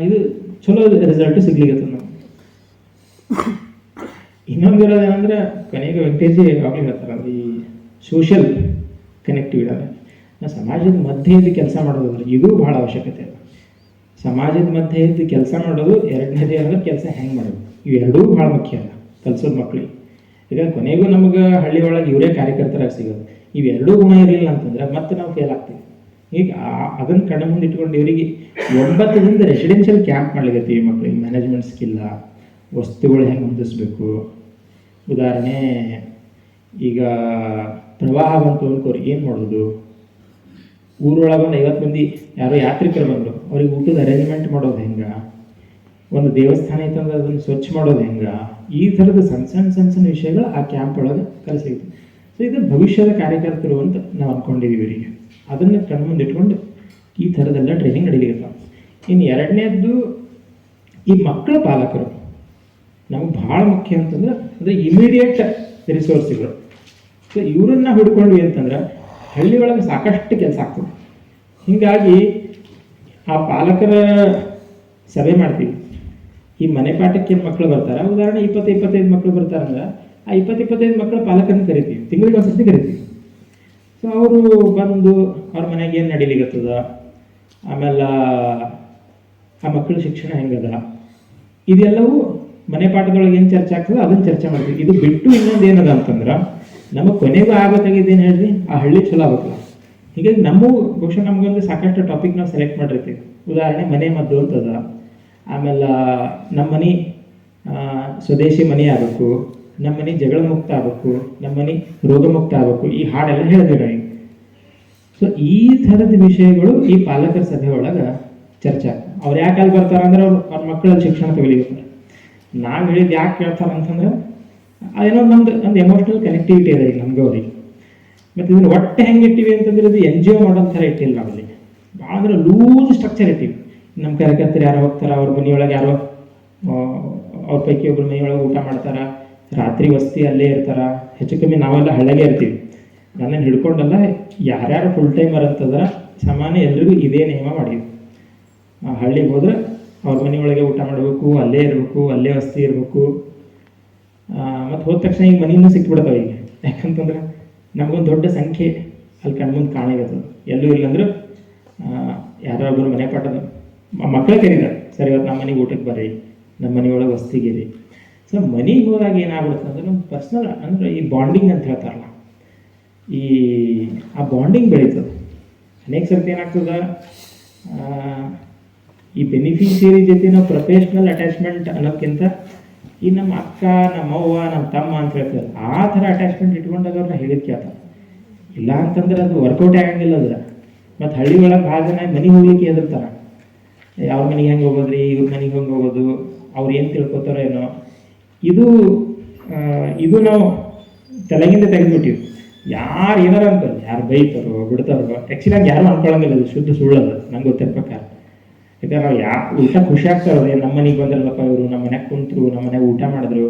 ಇದು ಚಲೋ ರಿಸಲ್ಟ್ ಸಿಗ್ಲಿಕ್ಕೆ ನಮ್ಗೆ. ಇನ್ನೊಂದು ಇರೋದೇನಂದ್ರೆ ಕೊನೆಗೆ ವೆಂಕಟೇಜಿ ಯಾವಾಗಲೂ ಹೇಳ್ತಾರೆ, ಈ ಸೋಷಿಯಲ್ ಕನೆಕ್ಟಿವಿಟಿ ಅದ. ನಾವು ಸಮಾಜದ ಮಧ್ಯೆ ಇದ್ದು ಕೆಲಸ ಮಾಡೋದಂದ್ರೆ ಇದು ಭಾಳ ಅವಶ್ಯಕತೆ ಅದ. ಸಮಾಜದ ಮಧ್ಯೆ ಇದ್ದು ಕೆಲಸ ಮಾಡೋದು. 2ನೇದೇ ಅಂದ್ರೆ ಕೆಲಸ ಹೆಂಗೆ ಮಾಡೋದು. ಇವೆರಡೂ ಭಾಳ ಮುಖ್ಯ ಅಲ್ಲ ಕಲಿಸೋದು ಮಕ್ಕಳಿಗೆ. ಈಗ ಕೊನೆಗೂ ನಮಗೆ ಹಳ್ಳಿ ಒಳಗೆ ಇವರೇ ಕಾರ್ಯಕರ್ತರಾಗಿ ಸಿಗೋದು. ಇವೆರಡೂ ಗುಣ ಇರಲಿಲ್ಲ ಅಂತಂದ್ರೆ ಮತ್ತೆ ನಾವು ಫೇಲ್ ಆಗ್ತೀವಿ. ಈಗ ಅದನ್ನು ಕಣ್ಣ ಮುಂದೆ ಇಟ್ಕೊಂಡು ಇವರಿಗೆ 9 ದಿನದ ರೆಸಿಡೆನ್ಷಿಯಲ್ ಕ್ಯಾಂಪ್ ಮಾಡ್ಲಿಕ್ಕೀವಿ ಮಕ್ಕಳಿಗೆ. ಮ್ಯಾನೇಜ್ಮೆಂಟ್ ಸ್ಕಿಲ್ಲ, ವಸ್ತುಗಳು ಹೆಂಗೆ ಹೊಂದಿಸ್ಬೇಕು. ಉದಾಹರಣೆ, ಈಗ ಪ್ರವಾಹ ಬಂತು ಅನ್ಕೋರಿ, ಏನು ಮಾಡೋದು? ಊರೊಳಗೆ ಒಂದು 50 ಮಂದಿ ಯಾರೋ ಯಾತ್ರಿಕರು ಬಂದರು, ಅವ್ರಿಗೆ ಊಟದ ಅರೇಂಜ್ಮೆಂಟ್ ಮಾಡೋದು ಹೆಂಗೆ? ಒಂದು ದೇವಸ್ಥಾನ ಐತಂದ್ರೆ ಅದನ್ನು ಸ್ವಚ್ಛ ಮಾಡೋದು ಹೆಂಗೆ? ಈ ಥರದ ಸಣ್ಣ ಸಣ್ಣ ವಿಷಯಗಳು ಆ ಕ್ಯಾಂಪ್ ಒಳಗೆ ಕಲಿಸಿತ್ತು. ಸೊ ಇದು ಭವಿಷ್ಯದ ಕಾರ್ಯಕರ್ತರು ಅಂತ ನಾವು ಅಂದ್ಕೊಂಡಿದ್ದೀವಿ ಇವರಿಗೆ. ಅದನ್ನು ಕಣ್ಮುಂದೆ ಇಟ್ಕೊಂಡು ಈ ಥರದೆಲ್ಲ ಟ್ರೈನಿಂಗ್ ನಡೀಲಿಕ್ಕೆ. ಇನ್ನು 2ನೇದ್ದು ಈ ಮಕ್ಕಳ ಪಾಲಕರು ನಮಗೆ ಭಾಳ ಮುಖ್ಯ ಅಂತಂದ್ರೆ ಅಂದರೆ ಇಮಿಡಿಯೇಟ್ ರಿಸೋರ್ಸ್ಗಳು. ಸೊ ಇವರನ್ನ ಹಿಡ್ಕೊಂಡ್ವಿ ಅಂತಂದ್ರೆ ಹಳ್ಳಿ ಒಳಗೆ ಸಾಕಷ್ಟು ಕೆಲಸ ಆಗ್ತದೆ. ಹೀಗಾಗಿ ಆ ಪಾಲಕರ ಸಭೆ ಮಾಡ್ತೀವಿ. ಈ ಮನೆ ಪಾಠಕ್ಕೆ ಏನು ಮಕ್ಕಳು ಬರ್ತಾರೆ, ಉದಾಹರಣೆ 20-25 ಮಕ್ಕಳು ಬರ್ತಾರಂದ್ರೆ ಆ 20-25 ಮಕ್ಕಳ ಪಾಲಕರನ್ನ ಕರಿತೀವಿ, ತಿಂಗಳಿಗೆ ಒಂದ್ಸರ್ತಿ ಕರಿತೀವಿ. ಸೊ ಅವರು ಬಂದು ಅವ್ರ ಮನೆಗೆ ಏನು ನಡೀಲಿಕ್ಕತ್ತದ, ಆಮೇಲೆ ಆ ಮಕ್ಕಳ ಶಿಕ್ಷಣ ಹೆಂಗದ, ಇದೆಲ್ಲವೂ ಮನೆ ಪಾಠದೊಳಗೆ ಏನು ಚರ್ಚೆ ಆಗ್ತದೆ ಅದನ್ನು ಚರ್ಚೆ ಮಾಡ್ತೀವಿ. ಇದು ಬಿಟ್ಟು ಇನ್ನೊಂದು ಏನದ ಅಂತಂದ್ರೆ ನಮಗೆ ಕೊನೆಗೂ ಆಗಬೇಕಾಗಿದೆ ಏನು ಹೇಳ್ರಿ, ಆ ಹಳ್ಳಿ ಚಲೋ ಆಗಬೇಕಲ್ಲ. ಹೀಗಾಗಿ ಬಹುಶಃ ನಮಗೊಂದು ಸಾಕಷ್ಟು ಟಾಪಿಕ್ ನಾವು ಸೆಲೆಕ್ಟ್ ಮಾಡಿರ್ತೀವಿ. ಉದಾಹರಣೆ ಮನೆ ಮದ್ದು ಅಂತದ, ಆಮೇಲೆ ನಮ್ಮ ಮನೆ ಸ್ವದೇಶಿ ಮನೆ ಆಗಬೇಕು, ನಮ್ಮ ಮನೆ ಜಗಳ ಮುಕ್ತ ಆಗಬೇಕು, ನಮ್ಮ ಮನೆ ರೋಗ ಮುಕ್ತ ಆಗಬೇಕು, ಈ ಹಾಡೆಲ್ಲ ಹೇಳಿದ್ವಿ ನಾವು. ಸೊ ಈ ಥರದ ವಿಷಯಗಳು ಈ ಪಾಲಕರ ಸಭೆ ಒಳಗೆ ಚರ್ಚೆ ಆಗ್ತದೆ. ಅವ್ರು ಯಾಕೆ ಅಲ್ಲಿ ಬರ್ತಾರೆ ಅಂದ್ರೆ ಅವ್ರ ಮಕ್ಕಳಲ್ಲಿ ಶಿಕ್ಷಣ ತಗೊಲಿಕ್ಕೆ. ನಾವು ಹೇಳಿದ್ದು ಯಾಕೆ ಕೇಳ್ತಾರೆ ಅಂತಂದ್ರೆ ಅದೇನೋ ನಮ್ದು ಒಂದು ಎಮೋಷ್ನಲ್ ಕನೆಕ್ಟಿವಿಟಿ ಇದೆ ಈಗ ನಮ್ಗೆ ಅವ್ರಿಗೆ. ಮತ್ತು ಇದನ್ನು ಒಟ್ಟೆ ಹೆಂಗೆ ಇಟ್ಟಿವಿ ಅಂತಂದ್ರೆ ಇದು ಎನ್ ಜಿ ಒ ಮಾಡೋ ಥರ ಇಟ್ಟಿಲ್ಲ ನಾವಲ್ಲಿ. ಭಾಳ ಅಂದ್ರೆ ಲೂಸ್ ಸ್ಟ್ರಕ್ಚರ್ ಇಟ್ಟಿವಿ. ನಮ್ಮ ಕಾರ್ಯಕರ್ತರು ಯಾರೋ ಹೋಗ್ತಾರೆ, ಅವ್ರ ಮನೆಯೊಳಗೆ ಯಾರೋ ಅವ್ರ ಪೈಕಿ ಒಬ್ಬರು ಮನೆಯೊಳಗೆ ಊಟ ಮಾಡ್ತಾರೆ, ರಾತ್ರಿ ವಸ್ತಿ ಅಲ್ಲೇ ಇರ್ತಾರ. ಹೆಚ್ಚು ಕಮ್ಮಿ ನಾವೆಲ್ಲ ಹಳ್ಳಿಗೆ ಇರ್ತೀವಿ. ನನ್ನನ್ನು ಹಿಡ್ಕೊಂಡಲ್ಲ, ಯಾರ್ಯಾರು ಫುಲ್ ಟೈಮರ್ ಅಂತಂದ್ರೆ ಸಾಮಾನ್ಯ ಎಲ್ರಿಗೂ ಇದೇ ನಿಯಮ ಮಾಡಿದ್ವಿ. ಹಳ್ಳಿಗೆ ಹೋದ್ರೆ ಅವ್ರ ಮನೆಯೊಳಗೆ ಊಟ ಮಾಡಬೇಕು, ಅಲ್ಲೇ ಇರಬೇಕು, ಅಲ್ಲೇ ವಸ್ತಿ ಇರಬೇಕು. ಮತ್ತು ಹೋದ ತಕ್ಷಣ ಈಗ ಮನೆಯೂ ಸಿಕ್ಬಿಡ್ತಾವೆ ಈಗ. ಯಾಕಂತಂದ್ರೆ ನಮಗೊಂದು ದೊಡ್ಡ ಸಂಖ್ಯೆ ಅಲ್ಲಿ ಕಣ್ಮುಂದೆ ಕಾಣಿಗತ್ತದು. ಎಲ್ಲೂ ಇಲ್ಲಂದ್ರೆ ಯಾರೊಬ್ಬರು ಮನೆ ಪಾಠದ ಮಕ್ಕಳೇ ಕರೀತಾರೆ, ಸರಿ ಇವತ್ತು ನಮ್ಮ ಮನೆಗೆ ಊಟಕ್ಕೆ ಬರ್ರಿ, ನಮ್ಮ ಮನೆಯೊಳಗೆ ವಸ್ತಿಗಿರಿ. ಸೊ ಮನೆಗೆ ಹೋದಾಗ ಏನಾಗ್ಬಿಡುತ್ತೆ ಅಂದ್ರೆ ನಮ್ಮ ಪರ್ಸ್ನಲ್ ಅಂದರೆ ಈ ಬಾಂಡಿಂಗ್ ಅಂತ ಹೇಳ್ತಾರಲ್ಲ, ಆ ಬಾಂಡಿಂಗ್ ಬೆಳೀತದೆ. ಅನೇಕ ಸರ್ತಿ ಏನಾಗ್ತದೆ, ಈ ಬೆನಿಫಿಷಿಯರಿ ಜೊತೆ ನಾವು ಪ್ರೊಫೆಷ್ನಲ್ ಅಟ್ಯಾಚ್ಮೆಂಟ್ ಅನ್ನೋಕ್ಕಿಂತ ಈ ನಮ್ಮ ಅಕ್ಕ, ನಮ್ಮ ಅವ್ವ, ನಮ್ಮ ತಮ್ಮ ಅಂತ ಹೇಳ್ತಾರೆ, ಆ ಥರ ಅಟ್ಯಾಚ್ಮೆಂಟ್ ಇಟ್ಕೊಂಡಾಗ ಅವ್ರನ್ನ ಹೇಳಿದ್ ಕೇಳ್ತಾರೆ. ಇಲ್ಲ ಅಂತಂದ್ರೆ ಅದು ವರ್ಕೌಟ್ ಆಗಂಗಿಲ್ಲ ಅದ್ರ. ಮತ್ತು ಹಳ್ಳಿ ಒಳಗೆ ಭಾಳ ಜನ ಮನೆಗೆ ಹೋಗ್ಲಿಕ್ಕೆ ಹೆದರ್ತಾರೆ. ಅವ್ರ ಮನೆಗೆ ಹೆಂಗೆ ಹೋಗೋದ್ರಿ, ಇವ್ರ ಮನೆಗೆ ಹೆಂಗೆ ಹೋಗೋದು, ಅವ್ರು ಏನು ತಿಳ್ಕೊತಾರೋ ಏನೋ. ಇದು ನಾವು ತಲೆಗಿಂದ ತೆಗೆದುಬಿಟ್ಟಿವಿ. ಯಾರು ಏನಾರ ಅನ್ಕೊಳ್ಳಿ, ಯಾರು ಬೈತಾರೋ ಬಿಡ್ತಾರೋ, ಆ್ಯಕ್ಚುಲಿ ಹಂಗೆ ಯಾರು ಅನ್ಕೊಳ್ಳಂಗಿಲ್ಲ, ಅದು ಶುದ್ಧ ಸುಳ್ಳದು ನಂಗೆ ಗೊತ್ತಿರೋ ಪ್ರಕಾರ. ಯಾಕಂದ್ರೆ ನಾವು ಊಟ ಖುಷಿ ಆಗ್ತಾರವ್ರೆ, ನಮ್ಮ ಮನೆಗೆ ಬಂದ್ರಲ್ಲಪ್ಪ ಇವರು, ನಮ್ಮ ಮನೆಗೆ ಕುಂತರು, ನಮ್ಮ ಮನೆಗೆ ಊಟ ಮಾಡಿದ್ರು.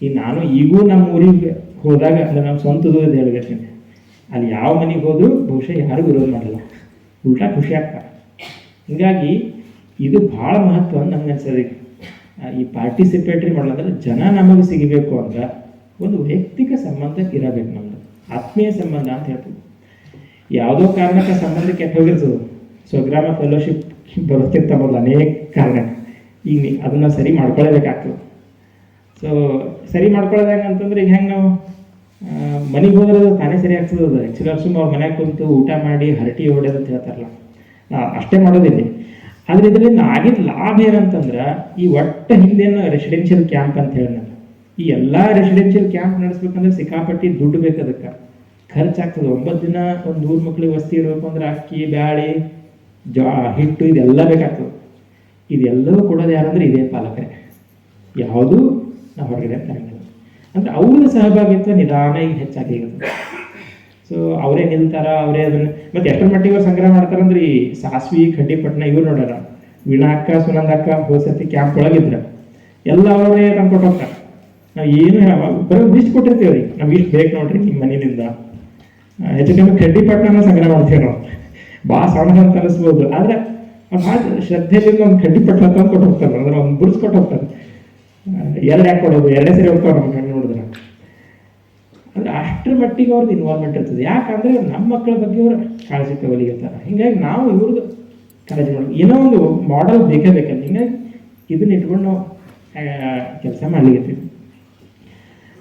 ಈಗ ನಾನು ಈಗೂ ನಮ್ಮ ಊರಿಗೆ ಹೋದಾಗ ಅಂದರೆ ನಮ್ಮ ಸ್ವಂತದ್ದು ಇದು ಹೇಳ್ತೀನಿ, ಅಲ್ಲಿ ಯಾವ ಮನೆಗೆ ಹೋದರೂ ಬಹುಶಃ ಯಾರು ವಿರೋಧ ಮಾಡಲ್ಲ, ಊಟ ಖುಷಿ ಆಗ್ತಾರೆ. ಹೀಗಾಗಿ ಇದು ಭಾಳ ಮಹತ್ವ ಅಂತ ನಂಗೆ ಅನ್ಸೋದು. ಈ ಪಾರ್ಟಿಸಿಪೇಟ್ರಿ ಮಾಡೋದಂದ್ರೆ ಜನ ನಮಗೆ ಸಿಗಬೇಕು ಅಂದ್ರೆ ಒಂದು ವೈಯಕ್ತಿಕ ಸಂಬಂಧ ಇರಬೇಕು, ನಮ್ಮದು ಆತ್ಮೀಯ ಸಂಬಂಧ ಅಂತ ಹೇಳ್ತೀವಿ. ಯಾವುದೋ ಕಾರಣಕ್ಕೆ ಸಂಬಂಧ ಕೆಟ್ಟ ಹೋಗಿರ್ತದೆ, ಸ್ವಗ್ರಾಮ ಫೆಲೋಶಿಪ್ ಬರುತ್ತಿರ್ತ ಮೊದಲು ಅನೇಕ ಕಾರಣ. ಈಗ ಅದನ್ನು ಸರಿ ಮಾಡ್ಕೊಳ್ಳೇಬೇಕಾಗ್ತದೆ. ಸೊ ಸರಿ ಮಾಡ್ಕೊಳ್ಳೋದಾಗ ಅಂತಂದ್ರೆ ಈಗ ಹೆಂಗೆ ನಾವು ಮನೆಗೆ ಹೋದ್ರೆ ತಾನೇ ಸರಿ ಆಗ್ತದೆ. ಅದು ಆ್ಯಕ್ಚುಲಿ ಸುಮ್ಮ ಅವ್ರ ಮನೆಗೆ ಕುಂತು ಊಟ ಮಾಡಿ ಹರಟಿ ಹೊಡೆಯೋದು ಅಂತ ಹೇಳ್ತಾರಲ್ಲ, ಅಷ್ಟೇ ಮಾಡೋದಿಲ್ಲ. ಆದರೆ ಇದರಿಂದ ಆಗಿದ್ದ ಲಾಭ ಏನಂತಂದ್ರೆ, ಈ ಒಟ್ಟು ಹಿಂದೇನು ರೆಸಿಡೆನ್ಷಿಯಲ್ ಕ್ಯಾಂಪ್ ಅಂತ ಹೇಳಿ ನಾನು, ಈ ಎಲ್ಲ ರೆಸಿಡೆನ್ಷಿಯಲ್ ಕ್ಯಾಂಪ್ ನಡೆಸ್ಬೇಕಂದ್ರೆ ಸಿಕ್ಕಾಪಟ್ಟಿ ದುಡ್ಡು ಬೇಕು, ಅದಕ್ಕೆ ಖರ್ಚಾಗ್ತದೆ. 9 ದಿನ ಒಂದು 100 ಮಕ್ಳಿಗೆ ವಸ್ತಿ ಇಡಬೇಕು ಅಂದ್ರೆ ಅಕ್ಕಿ, ಬ್ಯಾಳಿ, ಹಿಟ್ಟು ಇದೆಲ್ಲ ಬೇಕಾಗ್ತದೆ. ಇದೆಲ್ಲವೂ ಕೊಡೋದು ಯಾರಂದ್ರೆ ಇದೇ ಪಾಲಕರೇ, ಯಾವುದೂ ನಾವು ಹೊರಗಡೆ ತರಂಗಿಲ್ಲ. ಅಂದರೆ ಅವ್ರ ಸಹಭಾಗಿತ್ವ ನಿಧಾನ ಈಗ ಹೆಚ್ಚಾಗಿರುತ್ತೆ. ಸೊ ಅವರೇ ನಿಲ್ತಾರ, ಅವರೇ ಅದನ್ನು ಮತ್ತು ಎಷ್ಟರ ಮಟ್ಟಿಗೆ ಅವ್ರು ಸಂಗ್ರಹ ಮಾಡ್ತಾರಂದ್ರೆ, ಈ ಸಾಸ್ವಿ, ಕಡ್ಡಿಪಟ್ಟಣ ಇವ್ರು ನೋಡ್ಯಾರ. ವೀಣಾ ಅಕ್ಕ, ಸುನಂದ ಅಕ್ಕ ಹೋದ ಸರ್ತಿ ಕ್ಯಾಂಪ್ ಒಳಗಿದ್ರೆ ಎಲ್ಲ ಅವರೇ ತಂದು ಕೊಟ್ಟು ಹೋಗ್ತಾರೆ. ನಾವು ಏನು ಬರೋ ಇಷ್ಟು ಕೊಟ್ಟಿರ್ತೀವಿ ರೀ, ನಮ್ಗೆ ಇಷ್ಟು ಬೇಕು ನೋಡ್ರಿ ನಿಮ್ಮ ಮನೆಯಿಂದ. ಹೆಚ್ಚು ಕಮ್ಮಿ ಕಡ್ಡಿಪಟ್ಟಣ ಸಂಗ್ರಹ ಮಾಡ್ತೀವಿ ನಾವು. ಭಾಳ ಸಣ್ಣ ಅಂತ ಅನಿಸ್ಬೋದು, ಆದರೆ ಭಾಳ ಶ್ರದ್ಧೆಯಿಂದ ಒಂದು ಕಡ್ಡಿಪಟ್ಟಣ ತಂದು ಕೊಟ್ಟು ಹೋಗ್ತಾರೆ, ಅಂದ್ರೆ ಒಂದು ಬುಡ್ಸ್ ಕೊಟ್ಟು ಹೋಗ್ತಾರೆ. 2 ಯಾಕೆ ಕೊಡೋದು, 2 ಸರಿ ಹೋಗ್ತಾವೆ ನಮ್ಮ ಕಣ್ಣು ನೋಡಿದ್ರೆ. ಅಂದರೆ ಅಷ್ಟರ ಮಟ್ಟಿಗೆ ಅವ್ರದ್ದು ಇನ್ವಾಲ್ವ್ಮೆಂಟ್ ಇರ್ತದೆ. ಯಾಕಂದರೆ ನಮ್ಮ ಮಕ್ಕಳ ಬಗ್ಗೆ ಅವರು ಕಾಳಜಿ ತಗೊಲಿಗಿರ್ತಾರೆ. ಹೀಗಾಗಿ ನಾವು ಇವ್ರದ್ದು ಕಾಳಜಿ ಮಾಡೋದು, ಏನೋ ಒಂದು ಮಾಡೆಲ್ ಬೇಕೇ ಬೇಕಲ್ಲ. ಹೀಗಾಗಿ ಇದನ್ನ ಇಟ್ಕೊಂಡು ನಾವು ಕೆಲಸ ಮಾಡ್ಲಿಕ್ಕೆ.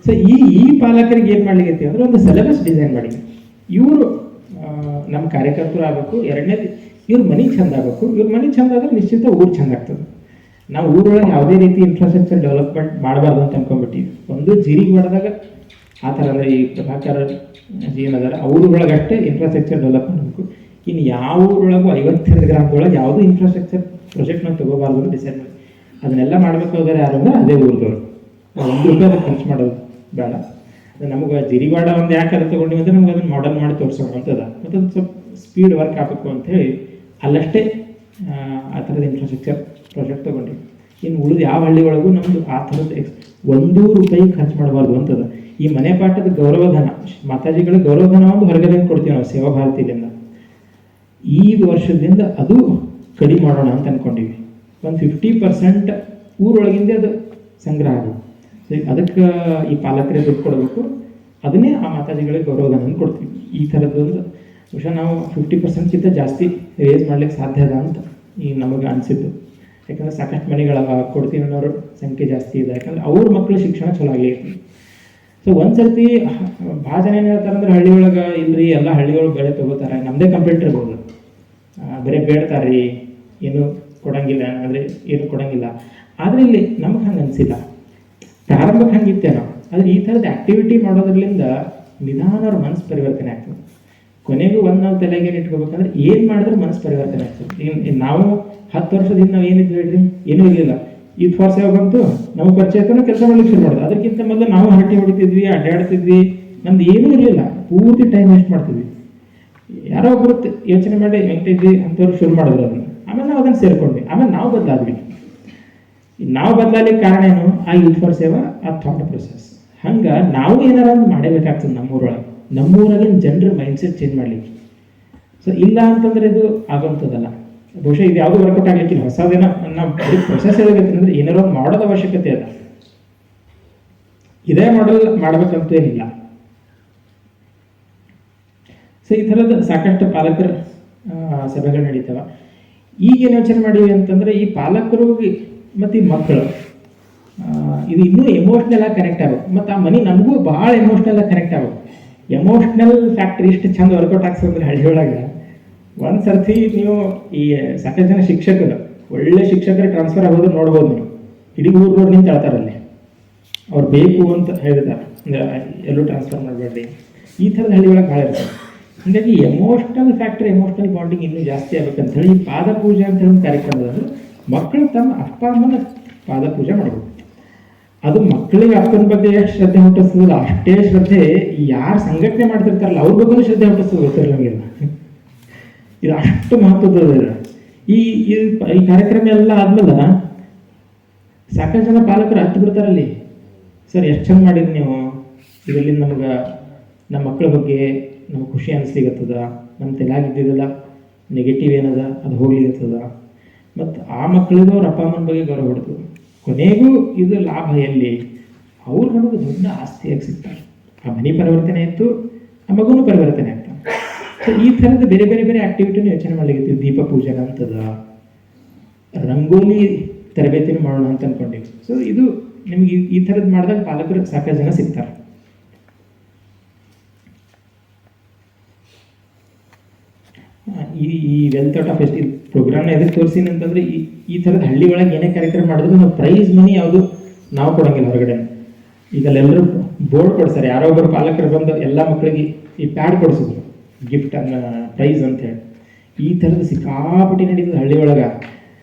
ಸೊ ಈ ಪಾಲಕರಿಗೆ ಏನು ಮಾಡ್ಲಿಕ್ಕೆ ಅಂದರೆ ಒಂದು ಸಿಲೆಬಸ್ ಡಿಸೈನ್ ಮಾಡಿ, ಇವರು ನಮ್ಮ ಕಾರ್ಯಕರ್ತರು ಆಗಬೇಕು. ಎರಡನೇದು ಇವ್ರ ಮನೆ ಚಂದ ಆಗಬೇಕು. ಇವ್ರ ಮನೆ ಚಂದ ಆದರೆ ನಿಶ್ಚಿತ ಊರು ಚಂದ ಆಗ್ತದೆ. ನಾವು ಊರೊಳಗೆ ಯಾವುದೇ ರೀತಿ ಇನ್ಫ್ರಾಸ್ಟ್ರಕ್ಚರ್ ಡೆವಲಪ್ಮೆಂಟ್ ಮಾಡಬಾರ್ದು ಅಂತ ಅನ್ಕೊಂಡ್ಬಿಟ್ಟಿವಿ. ಒಂದು ಜೀರಿಗೆ ಮಾಡಿದಾಗ ಆ ಥರ ಅಂದರೆ ಈ ಪ್ರಭಾಕರ್ ಏನದಾರ ಅವ್ರೊಳಗೆ ಅಷ್ಟೇ ಇನ್ಫ್ರಾಸ್ಟ್ರಕ್ಚರ್ ಡೆವಲಪ್ಮೆಂಟ್ ಮಾಡಬೇಕು. ಇನ್ನು ಯಾವ ಊರೊಳಗೂ 52 ಗ್ರಾಮದೊಳಗೆ ಯಾವುದೂ ಇನ್ಫ್ರಾಸ್ಟ್ರಕ್ಚರ್ ಪ್ರಾಜೆಕ್ಟ್ನ ತೊಗೋಬಾರ್ದು ಅಂತ ಡಿಸೈಡ್ ಮಾಡಿ ಅದನ್ನೆಲ್ಲ ಮಾಡಬೇಕಾದ್ರೆ ಯಾರಂದ್ರೆ ಅದೇ ಊರಿದವರು. ₹1 ಖರ್ಚು ಮಾಡೋದು ಬೇಡ. ನಮಗೆ ಜಿರಿವಾಡ ಒಂದು ಯಾಕೆ ಅದು ತೊಗೊಂಡಿವಿ ಅಂದರೆ ನಮ್ಗೆ ಅದನ್ನು ಮಾಡೆಲ್ ಮಾಡಿ ತೋರಿಸೋಣ ಅಂತದ, ಮತ್ತು ಅದು ಸ್ವಲ್ಪ ಸ್ಪೀಡ್ ವರ್ಕ್ ಆಗಬೇಕು ಅಂಥೇಳಿ ಅಲ್ಲಷ್ಟೇ ಆ ಥರದ ಇನ್ಫ್ರಾಸ್ಟ್ರಕ್ಚರ್ ಪ್ರಾಜೆಕ್ಟ್ ತೊಗೊಂಡಿವಿ. ಇನ್ನು ಉಳಿದು ಯಾವ ಹಳ್ಳಿ ಒಳಗೂ ನಮ್ಮದು ಆ ಥರದ ₹1 ಖರ್ಚು ಮಾಡಬಾರ್ದು ಅಂತದ. ಈ ಮನೆ ಪಾಠದ ಗೌರವಧನ, ಮಾತಾಜಿಗಳ ಗೌರವಧನ ಒಂದು ಹೊರಗಡೆ ಕೊಡ್ತೀವಿ ನಾವು ಸೇವಾ ಭಾರತಿಯಿಂದ. ಈ ವರ್ಷದಿಂದ ಅದು ಕಡಿಮೆ ಮಾಡೋಣ ಅಂತ ಅಂದ್ಕೊಂಡಿವಿ. ಒಂದು 50% ಊರೊಳಗಿಂದ ಅದು ಸಂಗ್ರಹ ಆಗುತ್ತೆ. ಸೊ ಅದಕ್ಕೆ ಈ ಪಾಲಕರೇ ದುಡ್ಡು ಕೊಡಬೇಕು, ಅದನ್ನೇ ಆ ಮಾತಾಜಿಗಳಿಗೆ ಗೌರವಧನ ಕೊಡ್ತೀವಿ. ಈ ಥರದ್ದೊಂದು ಬಹುಶಃ ನಾವು 50%ಕ್ಕಿಂತ ಜಾಸ್ತಿ ರೇಸ್ ಮಾಡ್ಲಿಕ್ಕೆ ಸಾಧ್ಯ ಅದ ಅಂತ ಈಗ ನಮಗೆ ಅನಿಸಿದ್ದು. ಯಾಕಂದರೆ ಸಾಕಷ್ಟು ಮನೆಗಳವ ಕೊಡ್ತೀನಿ ಅನ್ನೋರು ಸಂಖ್ಯೆ ಜಾಸ್ತಿ ಇದೆ. ಯಾಕಂದರೆ ಅವ್ರ ಮಕ್ಕಳು ಶಿಕ್ಷಣ ಚಲೋ ಆಗೈತಿ. ಸೊ ಒಂದು ಸರ್ತಿ ಭಾಳ ಜನ ಏನು ಹೇಳ್ತಾರೆ ಅಂದ್ರೆ, ಹಳ್ಳಿ ಒಳಗೆ ಇಲ್ರಿ ಎಲ್ಲ ಹಳ್ಳಿಗಳು ಬೆಳೆ ತೊಗೋತಾರೆ, ನಮ್ಮದೇ ಕಂಪ್ಲೇಂಟ್ ಇರ್ಬೋದು, ಬರೀ ಬೇಡ್ತಾರೆ ರೀ, ಏನು ಕೊಡಂಗಿಲ್ಲ ಅಂದರೆ ಏನು ಕೊಡಂಗಿಲ್ಲ. ಆದರೆ ಇಲ್ಲಿ ನಮಗೆ ಹಂಗೆ ಅನಿಸಿಲ್ಲ. ಪ್ರಾರಂಭಕ್ಕೆ ಹಂಗಿತ್ತೇನೋ, ಆದರೆ ಈ ಥರದ ಆ್ಯಕ್ಟಿವಿಟಿ ಮಾಡೋದ್ರಿಂದ ನಿಧಾನ ಅವ್ರ ಮನಸ್ಸು ಪರಿವರ್ತನೆ ಆಗ್ತದೆ. ಕೊನೆಗೂ ಒಂದು ನಾವು ತಲೆಗೆ ಇಟ್ಕೋಬೇಕಂದ್ರೆ ಏನು ಮಾಡಿದ್ರೆ ಮನಸ್ಸು ಪರಿವರ್ತನೆ ಆಗ್ತದೆ. ನಾವು 10 ವರ್ಷದಿಂದ ನಾವು ಏನಿದ್ವಿ ಹೇಳ್ರಿ, ಏನೂ ಇರಲಿಲ್ಲ. ಈ ಫಾರ್ಸ್ ಯಾವ ಬಂತು, ನಮಗೆ ಪರಿಚಯ ಆಯ್ತು, ನಾವು ಕೆಲಸ ಮಾಡ್ಲಿಕ್ಕೆ ಶುರು ಮಾಡೋದು. ಅದಕ್ಕಿಂತ ಮೊದಲು ನಾವು ಹರಟಿ ಹೊಡಿತಿದ್ವಿ, ಅಡ್ಡಾಡ್ತಿದ್ವಿ, ನಮ್ದು ಏನೂ ಇರಲಿಲ್ಲ, ಪೂರ್ತಿ ಟೈಮ್ ವೇಸ್ಟ್ ಮಾಡ್ತಿದ್ವಿ. ಯಾರೋ ಒಬ್ರು ಯೋಚನೆ ಮಾಡಿ ವೆಂಕಟೇಜಿ ಅಂತವ್ರು ಶುರು ಮಾಡಿದ್ರು ಅದನ್ನು. ಆಮೇಲೆ ನಾವು ಅದನ್ನು ಸೇರ್ಕೊಂಡ್ವಿ. ಆಮೇಲೆ ನಾವು ಬದಲಾದ್ವಿ. ನಾವು ಬದಲಾಲಿಕ್ಕೆ ಕಾರಣ ಏನು? ಆ ಯೂತ್ ಫಾರ್ ಸೇವಾ, ಆ ಥಾಟ್ ಪ್ರೊಸೆಸ್. ಹಂಗೆ ನಾವು ಏನಾರ ಒಂದು ಮಾಡಬೇಕಾಗ್ತದೆ ನಮ್ಮೂರೊಳಗೆ, ನಮ್ಮೂರಾಗಿನ ಜನರ ಮೈಂಡ್ಸೆಟ್ ಚೇಂಜ್ ಮಾಡ್ಲಿಕ್ಕೆ. ಸೊ ಇಲ್ಲ ಅಂತಂದ್ರೆ ಇದು ಆಗೋಂಥದ್ದಲ್ಲ. ಬಹುಶಃ ಇದು ಯಾವುದು ವರ್ಕೌಟ್ ಆಗ್ಲಿಕ್ಕಿಲ್ಲ. ಹೊಸದೇನೋ ನಾವು ಪ್ರೊಸೆಸ್ ಹೇಳಬೇಕಂದ್ರೆ ಏನಾರೋ ಒಂದು ಮಾಡೋದ ಅವಶ್ಯಕತೆ ಅದ. ಇದೇ ಮಾಡಲ್ ಮಾಡ್ಬೇಕಂತ ಏನಿಲ್ಲ. ಸೊ ಈ ಥರದ ಸಾಕಷ್ಟು ಪಾಲಕರ ಸಭೆಗಳು ನಡೀತಾವ. ಈಗೇನು ಯೋಚನೆ ಮಾಡೀವಿ ಅಂತಂದ್ರೆ, ಈ ಪಾಲಕರು ಮತ್ತು ಈ ಮಕ್ಕಳು ಇದು ಇನ್ನೂ ಎಮೋಷ್ನಲ್ ಆಗಿ ಕನೆಕ್ಟ್ ಆಗಬೇಕು. ಮತ್ತು ಆ ಮನೆ ನಮಗೂ ಭಾಳ ಎಮೋಷ್ನಲ್ ಆಗಿ ಕನೆಕ್ಟ್ ಆಗಬೇಕು. ಎಮೋಷ್ನಲ್ ಫ್ಯಾಕ್ಟ್ರಿ ಇಷ್ಟು ಚಂದ ವರ್ಕೌಟ್ ಆಗ್ಸೋದ್ರೆ ಹಳ್ಳಿಯೊಳಗೆ ಒಂದು ಸರ್ತಿ ನೀವು ಈ ಸಾಕಷ್ಟು ಜನ ಶಿಕ್ಷಕರು, ಒಳ್ಳೆ ಶಿಕ್ಷಕರು ಟ್ರಾನ್ಸ್ಫರ್ ಆಗೋದು ನೋಡ್ಬೋದು ನೀವು. ಇಡೀ ಊರು ನಿಂತು ಹೇಳ್ತಾರಲ್ಲಿ, ಅವ್ರು ಬೇಕು ಅಂತ ಹೇಳಿದ್ದಾರೆ, ಎಲ್ಲೂ ಟ್ರಾನ್ಸ್ಫರ್ ಮಾಡಬೇಡ್ರಿ. ಈ ಥರದ ಹಳ್ಳಿಯೊಳಗೆ ಭಾಳ ಇರ್ತದೆ. ಹಾಗಾಗಿ ಎಮೋಷ್ನಲ್ ಫ್ಯಾಕ್ಟ್ರಿ, ಎಮೋಷ್ನಲ್ ಬಾಂಡಿಂಗ್ ಇನ್ನೂ ಜಾಸ್ತಿ ಆಗ್ಬೇಕಂತ ಹೇಳಿ ಈ ಪಾದ ಪೂಜೆ ಅಂತ ಹೇಳಿ ಕಾರ್ಯಕ್ರಮದಲ್ಲಿ ಮಕ್ಕಳು ತಮ್ಮ ಅಪ್ಪ ಅಮ್ಮನ ಪಾದ ಪೂಜೆ ಮಾಡಬೇಕು. ಅದು ಮಕ್ಕಳಿಗೆ ಅಪ್ಪನ ಬಗ್ಗೆ ಎಷ್ಟು ಶ್ರದ್ಧೆ ಹುಟ್ಟಿಸ್ತದಲ್ಲ, ಅಷ್ಟೇ ಶ್ರದ್ಧೆ ಯಾರು ಸಂಘಟನೆ ಮಾಡ್ತಿರ್ತಾರಲ್ಲ ಅವ್ರ ಬಗ್ಗೆ ಶ್ರದ್ಧೆ ಹುಟ್ಟಿಸ್ತದೆ. ಗೊತ್ತಿಲ್ಲ ನಮಗೆಲ್ಲ ಇದು ಅಷ್ಟು ಮಹತ್ವದ. ಈ ಈ ಕಾರ್ಯಕ್ರಮ ಎಲ್ಲ ಆದ್ಮೇಲೆ ಸಾಕಷ್ಟು ಜನ ಪಾಲಕರು ಹತ್ತು ಬಿಡ್ತಾರಲ್ಲಿ, ಸರ್ ಎಷ್ಟು ಚಂದ ಮಾಡಿದ್ರಿ ನೀವು, ಇದರಲ್ಲಿ ನಮ್ಗೆ ನಮ್ಮ ಮಕ್ಕಳ ಬಗ್ಗೆ ನಮ್ಗೆ ಖುಷಿ ಅನಿಸ್ಲಿಕ್ಕತ್ತದ, ನಮ್ಮ ತಲೆಯಾಗಿದ್ದಿದ್ದಲ್ಲ ನೆಗೆಟಿವ್ ಏನದ ಅದು ಹೋಗ್ಲಿಕ್ಕತ್ತದ, ಮತ್ತು ಆ ಮಕ್ಕಳಿಗೂ ಅವ್ರ ಅಪ್ಪ ಅಮ್ಮನ ಬಗ್ಗೆ ಗೌರವ ಹೊಡೆದು ಕೊನೆಗೂ ಇದು ಲಾಭ ಎಲ್ಲಿ? ಅವ್ರು ನಮಗೆ ದೊಡ್ಡ ಆಸ್ತಿಯಾಗಿ ಸಿಗ್ತಾರೆ. ಆ ಮನೆ ಪರಿವರ್ತನೆ ಆಯಿತು, ಆ ಮಗುನೂ ಪರಿವರ್ತನೆ ಆಗ್ತಾನೆ. ಸೊ ಈ ಥರದ ಬೇರೆ ಬೇರೆ ಬೇರೆ ಆ್ಯಕ್ಟಿವಿಟಿನೂ ಯೋಚನೆ ಮಾಡ್ಲಿಕ್ಕೆ, ದೀಪ ಪೂಜನ ಅಂತದ, ರಂಗೋಲಿ ತರಬೇತಿನೂ ಮಾಡೋಣ ಅಂತ ಅಂದ್ಕೊಂಡಿವಿ. ಸೊ ಇದು ನಿಮ್ಗೆ ಈ ಥರದ್ದು ಮಾಡಿದಾಗ ಪಾಲಕರು ಸಾಕಷ್ಟು ಜನ ಸಿಗ್ತಾರೆ. ಈ ವೆಲ್ತ್ ಔಟ್ ಆಫ್ ಎಸ್ಟ್ ಪ್ರೋಗ್ರಾಮ್ನ ಎದಕ್ಕೆ ತೋರಿಸಿನಿ ಅಂತಂದ್ರೆ, ಈ ಥರದ ಹಳ್ಳಿ ಒಳಗೆ ಏನೇ ಕಾರ್ಯಕ್ರಮ ಮಾಡಿದ್ರು ನಾವು ಪ್ರೈಸ್ ಮನಿ ಯಾವುದು ನಾವು ಕೊಡೋಂಗಿಲ್ಲ ಹೊರಗಡೆ. ಈಗ ಅಲ್ಲೆಲ್ಲರೂ ಬೋರ್ಡ್ ಕೊಡ್ತಾರೆ, ಯಾರೋ ಒಬ್ಬರು ಪಾಲಕರು ಬಂದು ಎಲ್ಲ ಮಕ್ಕಳಿಗೆ ಈ ಪ್ಯಾಡ್ ಕೊಡಿಸಿದ್ರು, ಗಿಫ್ಟ್ ಪ್ರೈಸ್ ಅಂತೇಳಿ. ಈ ಥರದ ಸಿಕ್ಕಾಪಟ್ಟಿ ನಡೀತದೆ ಹಳ್ಳಿ ಒಳಗೆ.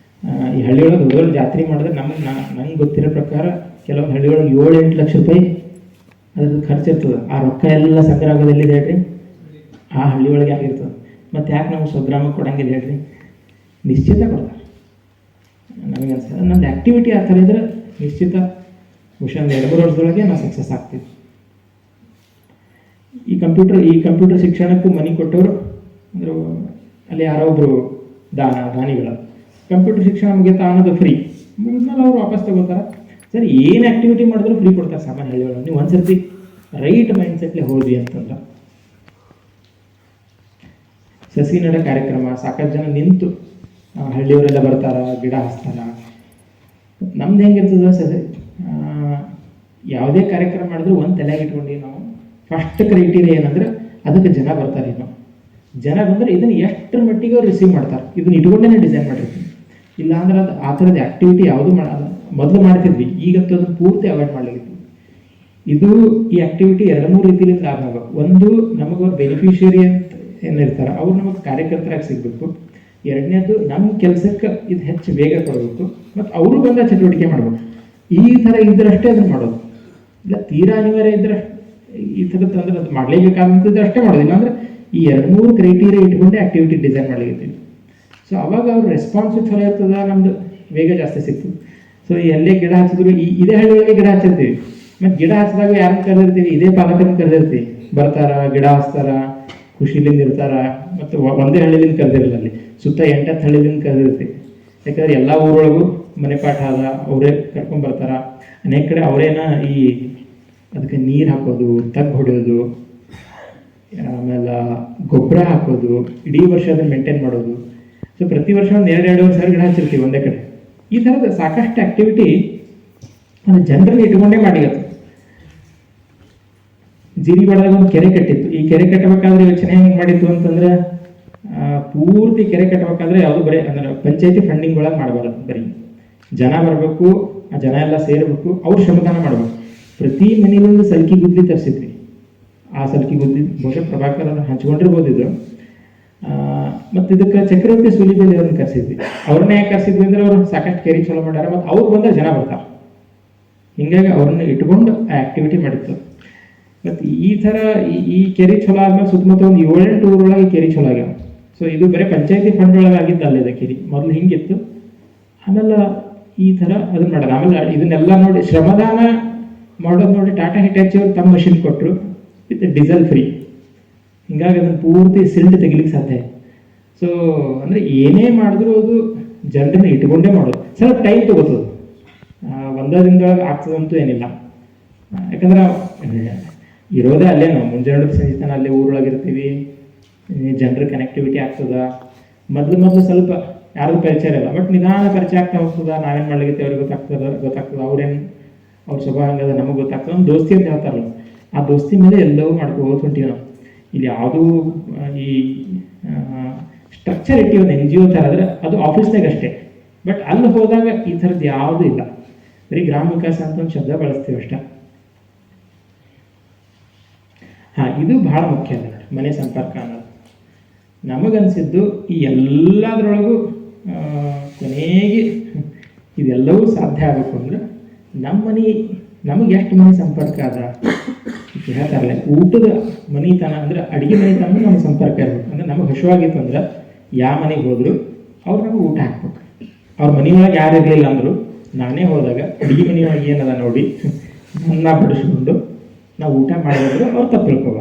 ಈ ಹಳ್ಳಿ ಒಳಗೆ ದೊಡ್ಡ ಜಾತ್ರೆ ಮಾಡಿದ್ರೆ ನಂಗೆ ಗೊತ್ತಿರೋ ಪ್ರಕಾರ ಕೆಲವೊಂದು ಹಳ್ಳಿ ಒಳಗೆ 7-8 ಲಕ್ಷ ರೂಪಾಯಿ ಅದ್ರದ್ದು ಖರ್ಚು ಇರ್ತದೆ. ಆ ರೊಕ್ಕ ಎಲ್ಲ ಸಂಗ್ರಹ ಆಗೋದೆಲ್ಲಿದೆ ಹೇಳ್ರಿ? ಆ ಹಳ್ಳಿ ಒಳಗೆ ಆಗಿರ್ತದೆ. ಮತ್ತು ಯಾಕೆ ನಾವು ಸ್ವಗ್ರಾಮಕ್ಕೆ ಕೊಡಂಗಿಲ್ಲ ಹೇಳ್ರಿ? ನಿಶ್ಚಿತ ಕೊಡ್ತಾರೆ. ನಮಗೆ ಅನ್ಸ್ತದೆ ನಮ್ದು ಆ್ಯಕ್ಟಿವಿಟಿ ಆ ಥರ ಇದ್ರೆ ನಿಶ್ಚಿತ ಬಹುಶಃ 2-3 ವರ್ಷದೊಳಗೆ ನಾವು ಸಕ್ಸಸ್ ಆಗ್ತೀವಿ. ಈ ಕಂಪ್ಯೂಟರ್ ಶಿಕ್ಷಣಕ್ಕೂ ಮನೆ ಕೊಟ್ಟವರು ಅಂದ್ರೆ ಅಲ್ಲಿ ಯಾರೋ ಒಬ್ಬರು ದಾನಿಗಳು, ಕಂಪ್ಯೂಟರ್ ಶಿಕ್ಷಣ ಮುಗಿತಾ ಅನ್ನೋದು ಫ್ರೀ, ಮುಗಿದ್ಮೇಲೆ ಅವ್ರು ವಾಪಸ್ ತಗೋತಾರೆ. ಸರಿ, ಏನು ಆ್ಯಕ್ಟಿವಿಟಿ ಮಾಡಿದ್ರು ಫ್ರೀ ಕೊಡ್ತಾರೆ ಸಾಮಾನ್ಯ ಹಳ್ಳಿಯೊಳಗೆ. ನೀವು ಒಂದ್ಸರ್ತಿ ರೈಟ್ ಮೈಂಡ್ಸೆಟ್ಲೆ ಹೋದ್ವಿ ಅಂತಂದ್ರೆ. ಸಸಿ ನಡ ಕಾರ್ಯಕ್ರಮ ಸಾಕಷ್ಟು ಜನ ನಿಂತು ಹಳ್ಳಿಯವರೆಲ್ಲ ಬರ್ತಾರ, ಗಿಡ ಹಚ್ತಾರ. ನಮ್ದು ಹೆಂಗಿರ್ತದ ಸಸಿ, ಯಾವುದೇ ಕಾರ್ಯಕ್ರಮ ಮಾಡಿದ್ರು ಒಂದು ತಲೆಯಾಗಿ ಇಟ್ಕೊಂಡು ನಾವು ಫಸ್ಟ್ ಕ್ರೈಟೀರಿಯಾ ಏನಂದ್ರೆ ಅದಕ್ಕೆ ಜನ ಬರ್ತಾರೆ. ಜನ ಬಂದರೆ ಇದನ್ನು ಎಷ್ಟರ ಮಟ್ಟಿಗೆ ಅವ್ರು ರಿಸೀವ್ ಮಾಡ್ತಾರೆ, ಇದನ್ನ ಇಟ್ಕೊಂಡೇ ಡಿಸೈನ್ ಮಾಡಿರ್ತೀವಿ. ಇಲ್ಲ ಅಂದ್ರೆ ಅದು ಆ ಥರದ ಆ್ಯಕ್ಟಿವಿಟಿ ಯಾವುದು ಮೊದಲು ಮಾಡ್ತಿದ್ವಿ, ಈಗಂತೂ ಅದನ್ನು ಪೂರ್ತಿ ಅವಾಯ್ಡ್ ಮಾಡ್ಲಿಕ್ಕೆ. ಇದು ಈ ಆ್ಯಕ್ಟಿವಿಟಿ 2-3 ರೀತಿಯಿಂದ ಲಾಭ ಆಗಬೇಕು. ಒಂದು, ನಮಗವ್ರು ಬೆನಿಫಿಷಿಯರಿ ಅಂತ ಏನಿರ್ತಾರೆ ಅವ್ರು ನಮಗೆ ಕಾರ್ಯಕರ್ತರಾಗಿ ಸಿಗಬೇಕು. ಎರಡನೇದು, ನಮ್ಮ ಕೆಲಸಕ್ಕೆ ಇದು ಹೆಚ್ಚು ವೇಗ ಕೊಡಬೇಕು, ಮತ್ತು ಅವರು ಬಂದ ಚಟುವಟಿಕೆ ಮಾಡಬೇಕು. ಈ ಥರ ಇದ್ದರಷ್ಟೇ ಅದನ್ನು ಮಾಡೋದು. ಇಲ್ಲ ತೀರಾ ಅನಿವಾರ್ಯ ಇದ್ರೆ ಈ ಥರದ್ದು ಅಂದ್ರೆ ಅದು ಮಾಡಲೇಬೇಕಾದಂಥದ್ದು ಅಷ್ಟೇ ಮಾಡೋದಿಲ್ಲ. ಅಂದರೆ ಈ 2-3 ಕ್ರೈಟೀರಿಯಾ ಇಟ್ಕೊಂಡೆ ಆ್ಯಕ್ಟಿವಿಟಿ ಡಿಸೈನ್ ಮಾಡಲಿಕ್ಕೆ. ಸೊ ಅವಾಗ ಅವ್ರ ರೆಸ್ಪಾನ್ಸು ಚಲೋ ಇರ್ತದೆ, ನಮ್ಮದು ವೇಗ ಜಾಸ್ತಿ ಸಿಗ್ತದೆ. ಸೊ ಎಲ್ಲೇ ಗಿಡ ಹಚ್ಚಿದ್ರು ಇದೇ ಹಳ್ಳಿಯೊಳಗೆ ಗಿಡ ಹಚ್ಚಿರ್ತೀವಿ, ಮತ್ತು ಗಿಡ ಹಚ್ಚಿದಾಗ ಯಾರನ್ನ ಕರೆದಿರ್ತೀವಿ? ಇದೇ ಪಾಲಕರನ್ನ ಕರೆದಿರ್ತೀವಿ. ಬರ್ತಾರ, ಗಿಡ ಹಚ್ತಾರ, ಖುಷಿಲಿಂದ ಇರ್ತಾರ. ಮತ್ತು ಒಂದೇ ಹಳ್ಳಿಲಿಂದ ಕರೆದಿರಲ್ಲ, ಅಲ್ಲಿ ಸುತ್ತ 8-10 ಹಳ್ಳಿಲಿಂದ ಕರೆದಿರ್ತೀವಿ. ಯಾಕಂದ್ರೆ ಎಲ್ಲ ಊರೊಳಗೂ ಮನೆ ಪಾಠ ಅದ, ಅವರೇ ಕರ್ಕೊಂಡ್ಬರ್ತಾರ. ಅನೇಕ ಕಡೆ ಅವರೇನ ಈ ಅದಕ್ಕೆ ನೀರು ಹಾಕೋದು, ತಗ್ಗು ಹೊಡೆಯೋದು, ಆಮೇಲೆ ಗೊಬ್ಬರ ಹಾಕೋದು, ಇಡೀ ವರ್ಷ ಅದನ್ನು ಮೇಂಟೈನ್ ಮಾಡೋದು. ಸೊ ಪ್ರತಿ ವರ್ಷ ಒಂದು 2-2 ಸಾವಿರ ಗಿಡ ಹಚ್ಚಿರ್ತೀವಿ ಒಂದೇ ಕಡೆ. ಈ ಥರದ ಸಾಕಷ್ಟು ಆ್ಯಕ್ಟಿವಿಟಿ ಅದು ಜನರಲ್ಲಿ ಇಟ್ಕೊಂಡೇ ಮಾಡಿತ್ತು. ಜೀರಿವಾಡದಾಗ ಒಂದು ಕೆರೆ ಕಟ್ಟಿತ್ತು. ಈ ಕೆರೆ ಕಟ್ಟಬೇಕಾದ್ರೆ ಯೋಚನೆ ಹೆಂಗೆ ಮಾಡಿತ್ತು ಅಂತಂದ್ರೆ, ಪೂರ್ತಿ ಕೆರೆ ಕಟ್ಟಬೇಕಾದ್ರೆ ಯಾವುದು ಬರೀ ಅಂದ್ರೆ ಪಂಚಾಯತಿ ಫಂಡಿಂಗ್ ಒಳಗೆ ಮಾಡಬಾರ್ದು. ಬರೀ ಜನ ಬರಬೇಕು, ಆ ಜನ ಎಲ್ಲ ಸೇರಬೇಕು, ಅವ್ರು ಶ್ರಮದಾನ ಮಾಡಬೇಕು. ಪ್ರತಿ ಮನೆಯಲ್ಲೊಂದು ಸಲ್ಕಿ ಗುದ್ಲಿ ತರಿಸಿದ್ವಿ. ಆ ಸಲ್ಕಿ ಗುದ್ಲಿ ಬಹುಶಃ ಪ್ರಭಾಕರ್ ಹಂಚ್ಕೊಂಡಿರ್ಬೋದಿದ್ರು. ಮತ್ತು ಇದಕ್ಕೆ ಚಕ್ರವರ್ತಿ ಸೂಲಿಬೇಲಿ ಅವ್ರನ್ನ ಕರೆಸಿದ್ವಿ. ಅವ್ರನ್ನ ಯಾಕೆ ಕರೆಸಿದ್ವಿ ಅಂದ್ರೆ ಅವ್ರು ಸಾಕಷ್ಟು ಕೆರಿ ಚಲೋ ಮಾಡ್ಯಾರ, ಮತ್ತು ಅವ್ರು ಬಂದ್ರೆ ಜನ ಬರ್ತಾರೆ, ಹಿಂಗಾಗಿ ಅವ್ರನ್ನ ಇಟ್ಕೊಂಡು ಆಕ್ಟಿವಿಟಿ ಮಾಡಿತ್ತು. ಮತ್ತು ಈ ಥರ ಈ ಕೆರಿ ಚಲೋ ಆದ್ಮೇಲೆ ಸುತ್ತಮುತ್ತ ಒಂದು 7-8 ಊರೊಳಗೆ ಕೆರಿ ಚಲೋ ಆಗ್ಯಾವ. ಸೊ ಇದು ಬರೀ ಪಂಚಾಯತಿ ಫಂಡ್ ಒಳಗೆ ಆಗಿದ್ದಲ್ಲ ಇದು ಕೆರಿ, ಮೊದಲು ಹಿಂಗಿತ್ತು. ಆಮೇಲೆ ಈ ಥರ ಅದನ್ನ ಮಾಡೋದು. ಆಮೇಲೆ ಇದನ್ನೆಲ್ಲ ನೋಡಿ ಶ್ರಮದಾನ ಮಾಡೋದು ನೋಡಿ ಟಾಟಾ ಹಿಟಾಚಿ ಅವರು ತಮ್ಮ ಮಷಿನ್ ಕೊಟ್ಟರು ವಿತ್ ಡೀಸೆಲ್ ಫ್ರೀ. ಹಿಂಗಾಗಿ ಅದನ್ನು ಪೂರ್ತಿ ಸಿಲ್ಟ್ ತೆಗಿಲಿಕ್ಕೆ ಸಾಧ್ಯ. ಸೊ ಅಂದರೆ ಏನೇ ಮಾಡಿದ್ರು ಅದು ಜನರನ್ನ ಇಟ್ಕೊಂಡೇ ಮಾಡೋದು. ಸ್ವಲ್ಪ ಟೈಮ್ ತಗೋತದೆ, ಒಂದೇ ದಿನದೊಳಗೆ ಆಗ್ತದಂತೂ ಏನಿಲ್ಲ. ಯಾಕಂದ್ರೆ ಇರೋದೇ ಅಲ್ಲೇ, ನಾವು ಮುಂಜಾನೆ ಸಂಜೆ ತನಕ ಅಲ್ಲೇ ಊರೊಳಗಿರ್ತೀವಿ, ಜನರ ಕನೆಕ್ಟಿವಿಟಿ ಆಗ್ತದ. ಮೊದಲು ಸ್ವಲ್ಪ ಯಾರ್ದು ಪರಿಚಯ ಇರಲ್ಲ, ಬಟ್ ನಿಧಾನ ಪರಿಚಯ ಆಗ್ತಾ ಹೋಗ್ತದ. ನಾವೇನು ಮಾಡ್ಲಿಕ್ಕೆ ಅವ್ರಿಗೆ ಗೊತ್ತಾಗ್ತದೆ ಅವ್ರ ಸ್ವಭಾವ ಹಂಗದ ನಮಗೆ ಗೊತ್ತಾಗ್ತದೆ. ಒಂದು ದೋಸ್ತಿ ಅಂತ ಹೇಳ್ತಾರಲ್ಲ, ಆ ದೋಸ್ತಿ ಮೇಲೆ ಎಲ್ಲವೂ ಮಾಡ್ಕೋಬೋದು ಹೊಂಟೀವಿ ನಾವು. ಇಲ್ಲಿ ಯಾವುದೂ ಈ ಸ್ಟ್ರಕ್ಚರ್ ಇಟ್ಟಿರೋದು NGO ಥರ ಆದರೆ ಅದು ಆಫೀಸ್ನಾಗ ಅಷ್ಟೇ, ಬಟ್ ಅಲ್ಲಿ ಹೋದಾಗ ಈ ಥರದ್ದು ಯಾವುದೂ ಇಲ್ಲ. ಬರೀ ಗ್ರಾಮ ವಿಕಾಸ ಅಂತ ಒಂದು ಶಬ್ದ ಬಳಸ್ತೀವಿ ಅಷ್ಟೇ. ಇದು ಭಾಳ ಮುಖ್ಯ ಅದ ನೋಡಿ, ಮನೆ ಸಂಪರ್ಕ ಅನ್ನೋದು. ನಮಗನ್ಸಿದ್ದು ಈ ಎಲ್ಲದರೊಳಗೂ ಕೊನೆಗೆ ಇದೆಲ್ಲವೂ ಸಾಧ್ಯ ಆಗಬೇಕು ಅಂದ್ರೆ ನಮಗೆ ಎಷ್ಟು ಮನೆ ಸಂಪರ್ಕ ಅದ ಹೇಳ್ತಾರಲ್ಲ, ಊಟದ ಮನಿತನ ಅಂದ್ರೆ ಅಡುಗೆ ಮನಿತನ ನಮಗೆ ಸಂಪರ್ಕ ಇರ್ಬೇಕು. ಅಂದ್ರೆ ನಮಗೆ ಹಸುವಾಗಿತ್ತು ಅಂದ್ರೆ ಯಾವ ಮನೆಗೆ ಹೋದ್ರು ಅವ್ರು ನಮಗೆ ಊಟ ಹಾಕ್ಬೇಕು. ಅವ್ರ ಮನೆಯೊಳಗೆ ಯಾರು ಇರಲಿಲ್ಲ ಅಂದರು ನಾನೇ ಹೋದಾಗ ಅಡುಗೆ ಮನೆಯೊಳಗೆ ಏನದ ನೋಡಿ ನನ್ನ ಬಡಿಸ್ಕೊಂಡು ನಾವು ಊಟ ಮಾಡಿದ್ರು ಅವ್ರು ತಪ್ಪು ತಿಳ್ಕೊಬ.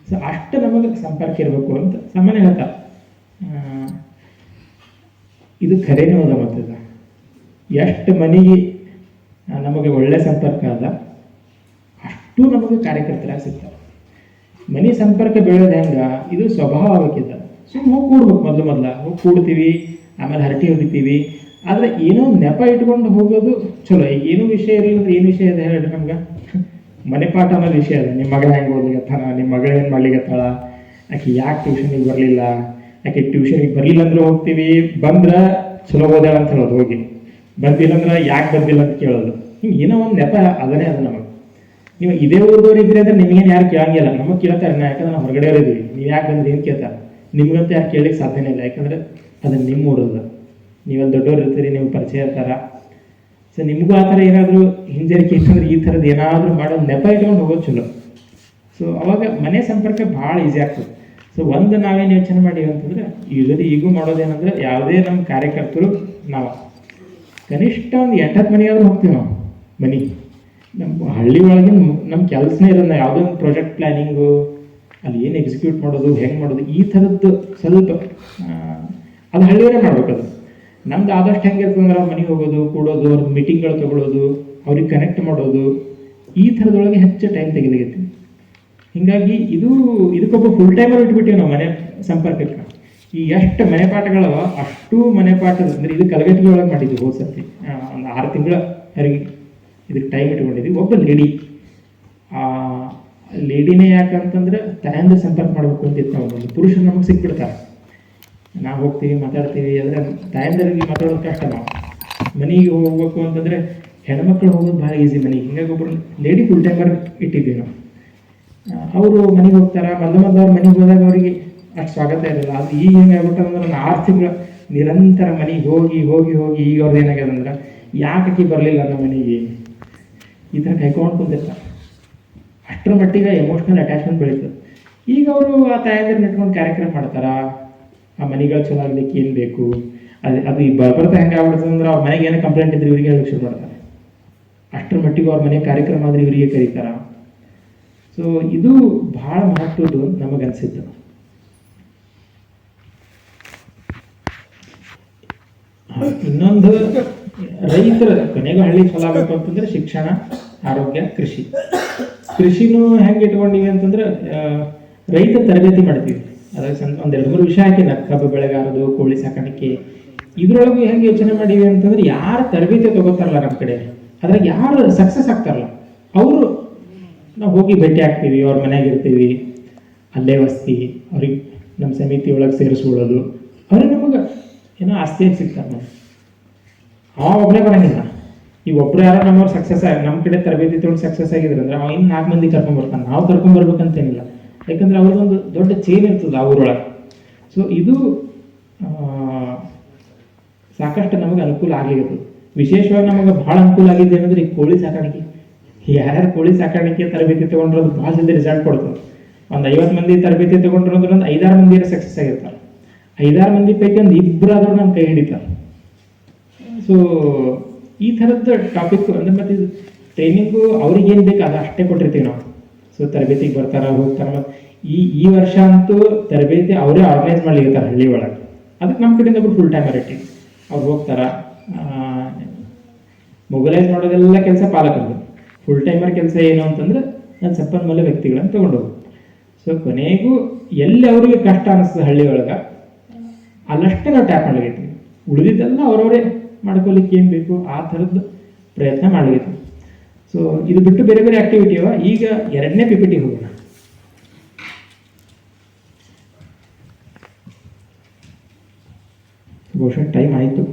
ಸೊ ಅಷ್ಟು ನಮಗೆ ಸಂಪರ್ಕ ಇರಬೇಕು ಅಂತ ಸಾಮಾನ್ಯ ಹೇಳ್ತಾರೆ. ಇದು ಖರೇನೇ ಹೋದ ಮತ್ತದ ಎಷ್ಟು ಮನೆಗೆ ನಮಗೆ ಒಳ್ಳೆ ಸಂಪರ್ಕ ಅದ ಅಷ್ಟು ನಮಗೆ ಕಾರ್ಯಕರ್ತರಾಗಿ ಸಿಗ್ತಾರೆ. ಮನೆ ಸಂಪರ್ಕ ಬೆಳೆದ ಹೆಂಗ ಇದು ಸ್ವಭಾವ ಆಗಬೇಕಿದ್ದ. ಸುಮ್ಮನೆ ಹೋಗಿ ಕೂಡ್ಬೇಕು, ಮೊದಲು ಹೋಗಿ ಕೂಡ್ತೀವಿ, ಆಮೇಲೆ ಹರಟಿ ಹೊಡಿತೀವಿ. ಆದರೆ ಏನೋ ನೆಪ ಇಟ್ಕೊಂಡು ಹೋಗೋದು ಚಲೋ. ಈಗ ಏನೂ ವಿಷಯ ಇರಲಿಲ್ಲ ಅಂದ್ರೆ ಏನು ವಿಷಯ ಇದೆ ಹೇಳ್ರಿ ನಮ್ಗೆ? ಮನೆ ಪಾಠ ಅನ್ನೋದು ವಿಷಯ ಅದ. ನಿಮ್ಮ ಮಗ ಹೆಂಗೆ ಓದ್ಲಿಕ್ಕತ್ತಾನ, ನಿಮ್ಮ ಮಗಳು ಏನು ಮಾಡ್ಲಿಕ್ಕತ್ತಾಳ, ಆಕೆ ಯಾಕೆ ಟ್ಯೂಷನಿಗೆ ಬರಲಿಲ್ಲ, ಆಕೆ ಟ್ಯೂಷನಿಗೆ ಬರಲಿಲ್ಲ ಅಂದ್ರೆ ಹೋಗ್ತೀವಿ, ಬಂದ್ರೆ ಚಲೋ ಓದಾಳ ಅಂತ ಹೇಳೋದು, ಹೋಗಿ ಬಂದಿಲ್ಲ ಅಂದ್ರೆ ಯಾಕೆ ಬಂದಿಲ್ಲ ಅಂತ ಕೇಳೋದು. ಹಿಂಗೆ ಏನೋ ಒಂದು ನೆಪ ಅದನ್ನೇ ಅದು ನಮಗೆ. ನೀವು ಇದೇ ಊರದವ್ರು ಇದ್ರಿ ಅಂದ್ರೆ ನಿಮಗೇನು ಯಾರು ಕೇಳಂಗಿಲ್ಲ, ನಮಗೆ ಕೇಳ್ತಾರೆ. ಯಾಕಂದ್ರೆ ನಾವು ಹೊರಗಡೆ ಇದ್ದೀವಿ, ನೀವು ಯಾಕೆ ಬಂದ್ರಿ ಏನು ಕೇಳ್ತಾರೆ. ನಿಮ್ಗಂತೂ ಯಾರು ಕೇಳಲಿಕ್ಕೆ ಸಾಧ್ಯನೇ ಇಲ್ಲ, ಯಾಕಂದ್ರೆ ಅದು ನಿಮ್ಮ ಊರದ್ದು. ನೀವಲ್ಲಿ ದೊಡ್ಡವ್ರು ಇರ್ತೀರಿ, ನೀವು ಪರಿಚಯ ಇರ್ತಾರ. ಸೊ ನಿಮಗೂ ಆ ಥರ ಏನಾದರೂ ಹಿಂಜರಿಕೆ ಇತ್ತಂದ್ರೆ ಈ ಥರದ್ದು ಏನಾದರೂ ಮಾಡೋದು ನೆಪ ಇಟ್ಕೊಂಡು ಹೋಗೋದು ಚಲೋ. ಸೊ ಅವಾಗ ಮನೆ ಸಂಪರ್ಕ ಭಾಳ ಈಸಿ ಆಗ್ತದೆ. ಸೊ ಒಂದು ನಾವೇನು ಯೋಚನೆ ಮಾಡೀವಿ ಅಂತಂದ್ರೆ ಈಗೂ ಮಾಡೋದೇನಂದ್ರೆ ಯಾವುದೇ ನಮ್ಮ ಕಾರ್ಯಕರ್ತರು ನಾವು ಕನಿಷ್ಠ ಒಂದು 8-10 ಮನೆಯಾದ್ರೂ ಹೋಗ್ತೀವಿ ನಾವು. ನಮ್ಮ ಹಳ್ಳಿ ಒಳಗೆ ನಮ್ಮ ಕೆಲಸನೇ ಇರೋದು ಯಾವುದೋ ಒಂದು ಪ್ರಾಜೆಕ್ಟ್ ಪ್ಲ್ಯಾನಿಂಗು, ಅಲ್ಲಿ ಏನು ಎಕ್ಸಿಕ್ಯೂಟ್ ಮಾಡೋದು, ಹೆಂಗೆ ಮಾಡೋದು, ಈ ಥರದ್ದು ಸ್ವಲ್ಪ ಅದು ಹಳ್ಳಿಯವರೇ ಮಾಡ್ಬೇಕು. ಅದು ನಮ್ದು ಆದಷ್ಟು ಹೆಂಗಿರ್ತದೆ ಅಂದ್ರೆ ಮನೆಗೆ ಹೋಗೋದು, ಕೂಡೋದು, ಅವ್ರ ಮೀಟಿಂಗ್ಗಳು ತೊಗೊಳೋದು, ಅವ್ರಿಗೆ ಕನೆಕ್ಟ್ ಮಾಡೋದು, ಈ ಥರದೊಳಗೆ ಹೆಚ್ಚು ಟೈಮ್ ತೆಗಿಲಿಕ್ಕೆ. ಹೀಗಾಗಿ ಇದಕ್ಕೊಬ್ಬ ಫುಲ್ ಟೈಮರ್ ಇಟ್ಬಿಟ್ಟಿವಿ ನಾವು ಮನೆ ಸಂಪರ್ಕಕ್ಕೆ. ಈ ಎಷ್ಟು ಮನೆ ಪಾಠಗಳವ ಅಷ್ಟು ಮನೆ ಪಾಠ ಅಂದರೆ ಇದು ಕಲಗಟ್ಟಿಗೆ ಒಳಗೆ ಮಾಡಿದ್ವಿ ಹೋದ ಸರ್ತಿ. ಒಂದು 6 ತಿಂಗಳ ಹೊರಗೆ ಇದಕ್ಕೆ ಟೈಮ್ ಇಟ್ಕೊಂಡಿದ್ವಿ. ಒಬ್ಬ ಲೇಡಿನೇ ಯಾಕಂತಂದ್ರೆ ತಾಯಂದ್ರೆ ಸಂಪರ್ಕ ಮಾಡಬೇಕು ಅಂತಿತ್ತು. ನಾವು ಪುರುಷರು ನಮಗೆ ಸಿಕ್ಬಿಡ್ತಾರೆ, ನಾವು ಹೋಗ್ತೀವಿ ಮಾತಾಡ್ತೀವಿ, ಆದರೆ ತಾಯಂದರಿಗೆ ಮಾತಾಡೋದು ಕಷ್ಟ. ನಾವು ಮನೆಗೆ ಹೋಗ್ಬೇಕು ಅಂತಂದರೆ ಹೆಣ್ಮಕ್ಳು ಹೋಗೋದು ಭಾಳ ಈಸಿ ಮನೆಗೆ. ಹಿಂಗಾಗಿ ಒಬ್ಬರು ಲೇಡಿ ಫುಲ್ ಟೈಮರ್ ಇಟ್ಟಿದ್ವಿ ನಾವು. ಅವರು ಮನೆಗೆ ಹೋಗ್ತಾರೆ. ಮೊದಲು ಅವ್ರ ಮನೆಗೆ ಹೋದಾಗ ಅವರಿಗೆ ಅಷ್ಟು ಸ್ವಾಗತ ಇರಲ್ಲ. ಅದು ಈಗ ಹೆಂಗಾಗ್ಬಿಟ್ಟಂದ್ರೆ ನಾನು 6 ತಿಂಗಳು ನಿರಂತರ ಮನೆಗೆ ಹೋಗಿ ಹೋಗಿ ಹೋಗಿ ಈಗ ಅವ್ರದ್ದು ಏನಾಗ್ಯದ ಅಂದ್ರೆ ಯಾಕೆ ಬರಲಿಲ್ಲ ನಮ್ಮ ಮನೆಗೆ ಈ ಥರ ಕೈಕೊಂಡು ಕುಂತಿರ್ತಾರೆ. ಅಷ್ಟರ ಮಟ್ಟಿಗೆ ಎಮೋಷ್ನಲ್ ಅಟ್ಯಾಚ್ಮೆಂಟ್ ಬೆಳೀತದೆ. ಈಗ ಅವರು ಆ ತಾಯಂದ್ರೆ ನೆಟ್ಕೊಂಡು ಕಾರ್ಯಕ್ರಮ ಮಾಡ್ತಾರೆ. ಆ ಮನೆಗಳು ಚಲೋ ಆಗ್ಲಿಕ್ಕೆ ಏನು ಬೇಕು ಅದು ಈ ಬರ್ತಾ ಹೆಂಗೆ ಆಗ್ಬಿಡ್ತದೆ ಅಂದ್ರೆ ಅವ್ರ ಮನೆಗೆ ಏನೋ ಕಂಪ್ಲೇಂಟ್ ಇದ್ರೆ ಇವರಿಗೆ ಹೇಳಕ್ಕೆ ಶುರು ಮಾಡ್ತಾರೆ. ಅಷ್ಟರ ಮಟ್ಟಿಗೆ ಅವ್ರ ಮನೆ ಕಾರ್ಯಕ್ರಮ ಆದರೆ ಇವರಿಗೆ ಕರೀತಾರೆ. ಸೊ ಇದು ಭಾಳ ಮಹತ್ವದ್ದು ನಮಗನ್ಸಿದ್ದು. ಇನ್ನೊಂದು ರೈತರ ಕೊನೆಗೂ ಹಳ್ಳಿ ಚಲೋ ಆಗಬೇಕು ಅಂತಂದ್ರೆ ಶಿಕ್ಷಣ, ಆರೋಗ್ಯ, ಕೃಷಿನೂ ಹೆಂಗೆ ಇಟ್ಕೊಂಡಿವಿ ಅಂತಂದ್ರೆ ರೈತ ತರಬೇತಿ ಮಾಡ್ತೀವಿ. ಅದ್ರಾಗ ಒಂದು 2-3 ವಿಷಯ ಹಾಕಿನ ಕಬ್ಬು ಬೆಳೆಗಾರದು, ಕೋಳಿ ಸಾಕಾಣಿಕೆ. ಇದ್ರೊಳಗೂ ಹೆಂಗೆ ಯೋಚನೆ ಮಾಡೀವಿ ಅಂತಂದ್ರೆ ಯಾರು ತರಬೇತಿ ತಗೋತಾರಲ್ಲ ನಮ್ಮ ಕಡೆ, ಅದ್ರಾಗ ಯಾರು ಸಕ್ಸಸ್ ಆಗ್ತಾರಲ್ಲ ಅವರು ನಾವು ಹೋಗಿ ಭೇಟಿ ಆಗ್ತೀವಿ, ಅವ್ರ ಮನೆಯಾಗ ಇರ್ತೀವಿ, ಅಲ್ಲೇ ವಸ್ತಿ, ಅವ್ರಿಗೆ ನಮ್ಮ ಸಮಿತಿ ಒಳಗೆ ಸೇರಿಸ್ಕೊಳ್ಳೋದು. ಅವ್ರಿಗೆ ನಮಗೆ ಏನೋ ಆಸ್ತಿಯಾಗಿ ಸಿಗ್ತಾರೆ. ನಾವು ಒಬ್ಬನೇ ಬರೋಂಗಿಲ್ಲ. ಈಗ ಒಬ್ರು ಯಾರೋ ನಮ್ಮವ್ರು ಸಕ್ಸಸ್ ನಮ್ಮ ಕಡೆ ತರಬೇತಿ ತೊಗೊಂಡು ಸಕ್ಸಸ್ ಆಗಿದ್ರೆ ಅಂದ್ರೆ ಅವ ಇನ್ನು 4 ಮಂದಿ ಕರ್ಕೊಂಡ್ಬರ್ತಾನೆ. ನಾವು ಕರ್ಕೊಂಡ್ಬರ್ಬೇಕಂತೇನಿಲ್ಲ, ಯಾಕಂದ್ರೆ ಅವ್ರದ್ದೊಂದು ದೊಡ್ಡ ಚೇನ್ ಇರ್ತದೆ ಆ ಊರೊಳಗೆ. ಸೊ ಇದು ಸಾಕಷ್ಟು ನಮಗೆ ಅನುಕೂಲ ಆಗಲಿಕ್ಕೆ. ವಿಶೇಷವಾಗಿ ನಮಗೆ ಭಾಳ ಅನುಕೂಲ ಆಗಿದೆ ಏನಂದ್ರೆ ಈ ಕೋಳಿ ಸಾಕಾಣಿಕೆ. ಯಾರ್ಯಾರು ಕೋಳಿ ಸಾಕಾಣಿಕೆ ತರಬೇತಿ ತೊಗೊಂಡ್ರು ಭಾಳ ಜಲ್ದಿ ರಿಸಲ್ಟ್ ಕೊಡ್ತದೆ. ಒಂದು 50 ಮಂದಿ ತರಬೇತಿ ತೊಗೊಂಡ್ರು ಅಂದ್ರೆ ಒಂದು 5-6 ಮಂದಿ ಸಕ್ಸಸ್ ಆಗಿರ್ತಾರೆ. 5-6 ಮಂದಿ ಪೈಕಿ ಒಂದು 2 ಆದರೂ ನಮ್ಮ ಕೈ ಹಿಡಿತಾರೆ. ಸೊ ಈ ಥರದ್ದು ಟಾಪಿಕ್ ಅಂದ್ರೆ ಮತ್ತೆ ಇದು ಟ್ರೈನಿಂಗು ಅವ್ರಿಗೆ ಏನು ಬೇಕು ಅದು ಅಷ್ಟೇ ಕೊಟ್ಟಿರ್ತೀವಿ ನಾವು. ಸೊ ತರಬೇತಿಗೆ ಬರ್ತಾರೆ, ಹೋಗ್ತಾರೆ. ಮತ್ತು ಈ ವರ್ಷ ಅಂತೂ ತರಬೇತಿ ಅವರೇ ಆರ್ಗನೈಸ್ ಮಾಡ್ಲಿರ್ತಾರೆ ಹಳ್ಳಿ ಒಳಗೆ. ಅದಕ್ಕೆ ನಮ್ಮ ಕಡೆಯಿಂದ ಒಬ್ರು ಫುಲ್ ಟೈಮರ್ ಇಟ್ಟು ಅವ್ರು ಹೋಗ್ತಾರೆ. ಮೊಬೈಲೈಸ್ ಮಾಡೋದೆಲ್ಲ ಕೆಲಸ ಪಾಲಕರದು. ಫುಲ್ ಟೈಮರ್ ಕೆಲಸ ಏನು ಅಂತಂದ್ರೆ ನಾನು ಸಂಪನ್ಮೂಲ ವ್ಯಕ್ತಿಗಳನ್ನು ತೊಗೊಂಡೋಗು. ಸೊ ಕೊನೆಗೂ ಎಲ್ಲಿ ಅವರಿಗೆ ಕಷ್ಟ ಅನಿಸ್ತದೆ ಹಳ್ಳಿ ಒಳಗೆ ಅಲ್ಲಷ್ಟೇ ನಾವು ಟ್ಯಾಪ್ ಮಾಡ್ಲಿಕ್ಕೆ. ಉಳಿದಿದ್ದೆಲ್ಲ ಅವರವರೇ ಮಾಡ್ಕೊಲಿಕ್ಕೆ ಏನು ಬೇಕು ಆ ಥರದ್ದು ಪ್ರಯತ್ನ ಮಾಡಲಿಕ್ಕೆ. ಸೊ ಇದು ಬಿಟ್ಟು ಬೇರೆ ಬೇರೆ ಆಕ್ಟಿವಿಟಿ ಅವ. ಈಗ 2ನೇ PPT ಹೋಗೋಣ. ಬಹುಶಃ ಟೈಮ್ ಆಯಿತು.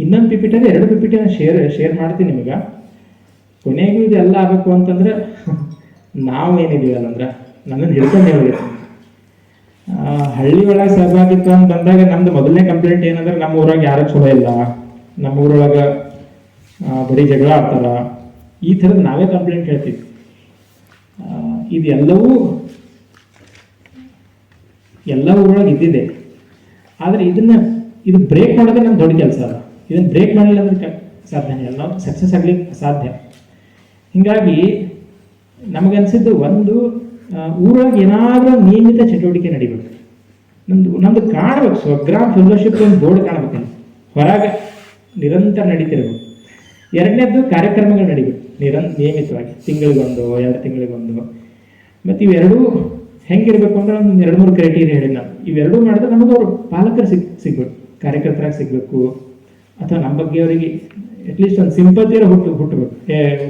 ಇನ್ನೊಂದು PPT ಅಂದರೆ 2 PPT ಶೇರ್ ಮಾಡ್ತೀನಿ ನಿಮಗೆ. ಕೊನೆಗೂ ಇದೆಲ್ಲ ಆಗಬೇಕು ಅಂತಂದ್ರೆ ನಾವು ಏನಿದೀವಲ್ಲ ಅಂದ್ರೆ ನನ್ನನ್ನು ಹಿಡ್ಕೊಂಡು ಹೋಗಿರ್ತೀನಿ. ಹಳ್ಳಿ ಒಳಗೆ ಸಹಭಾಗಿತ್ವ ಅಂತ ಬಂದಾಗ ನಮ್ದು ಮೊದಲನೇ ಕಂಪ್ಲೇಂಟ್ ಏನಂದ್ರೆ ನಮ್ಮ ಊರಾಗ ಯಾರು ಚಲೋ ಇಲ್ಲ, ನಮ್ಮ ಊರೊಳಗೆ ಬರೀ ಜಗಳ ಆಡ್ತಾರ, ಈ ಥರದ್ದು ನಾವೇ ಕಂಪ್ಲೇಂಟ್ ಹೇಳ್ತೀವಿ. ಇದೆಲ್ಲವೂ ಎಲ್ಲ ಊರೊಳಗೆ ಇದ್ದಿದೆ. ಆದರೆ ಇದು ಬ್ರೇಕ್ ಮಾಡೋದೇ ನಮ್ಮ ದೊಡ್ಡ ಕೆಲಸ ಅಲ್ಲ. ಇದನ್ನು ಬ್ರೇಕ್ ಮಾಡಲಿಲ್ಲ ಅಂದ್ರೆ ಸಾಧ್ಯನೇ ಇಲ್ಲ, ನಾವು ಸಕ್ಸಸ್ ಆಗ್ಲಿಕ್ಕೆ ಅಸಾಧ್ಯ. ಹೀಗಾಗಿ ನಮಗನ್ಸಿದ್ದು ಒಂದು ಊರೊಳಗೆ ಏನಾದರೂ ನಿಯಮಿತ ಚಟುವಟಿಕೆ ನಡಿಬೇಕು. ನಮ್ದು ಕಾಣಬೇಕು, ಸ್ವಗ್ರಾಮ ಫೆಲೋಶಿಪ್ ಒಂದು ಬೋರ್ಡ್ ಕಾಣಬೇಕಲ್ಲ, ಹೊರಗೆ ನಿರಂತರ ನಡೀತಿರ್ಬೇಕು. 2ನೇದ್ದು ಕಾರ್ಯಕ್ರಮಗಳು ನಡಿಬೇಕು ನಿಯಮಿತವಾಗಿ, ತಿಂಗಳಿಗೊಂದು 2 ತಿಂಗಳಿಗೊಂದು. ಮತ್ತು ಇವೆರಡೂ ಹೆಂಗಿರ್ಬೇಕು ಅಂದ್ರೆ ಒಂದು 2-3 ಕ್ರೈಟೀರಿಯಾ ಹೇಳಿ ನಾನು. ಇವೆರಡೂ ಮಾಡಿದ್ರೆ ನಮಗೆ ಅವರು ಪಾಲಕರು ಸಿಗ್ಬೇಕು, ಕಾರ್ಯಕರ್ತರಾಗಿ ಸಿಗಬೇಕು, ಅಥವಾ ನಮ್ಮ ಬಗ್ಗೆ ಅವರಿಗೆ ಅಟ್ಲೀಸ್ಟ್ ಒಂದು ಸಿಂಪತಿಯರ ಹುಟ್ಟಬೇಕು.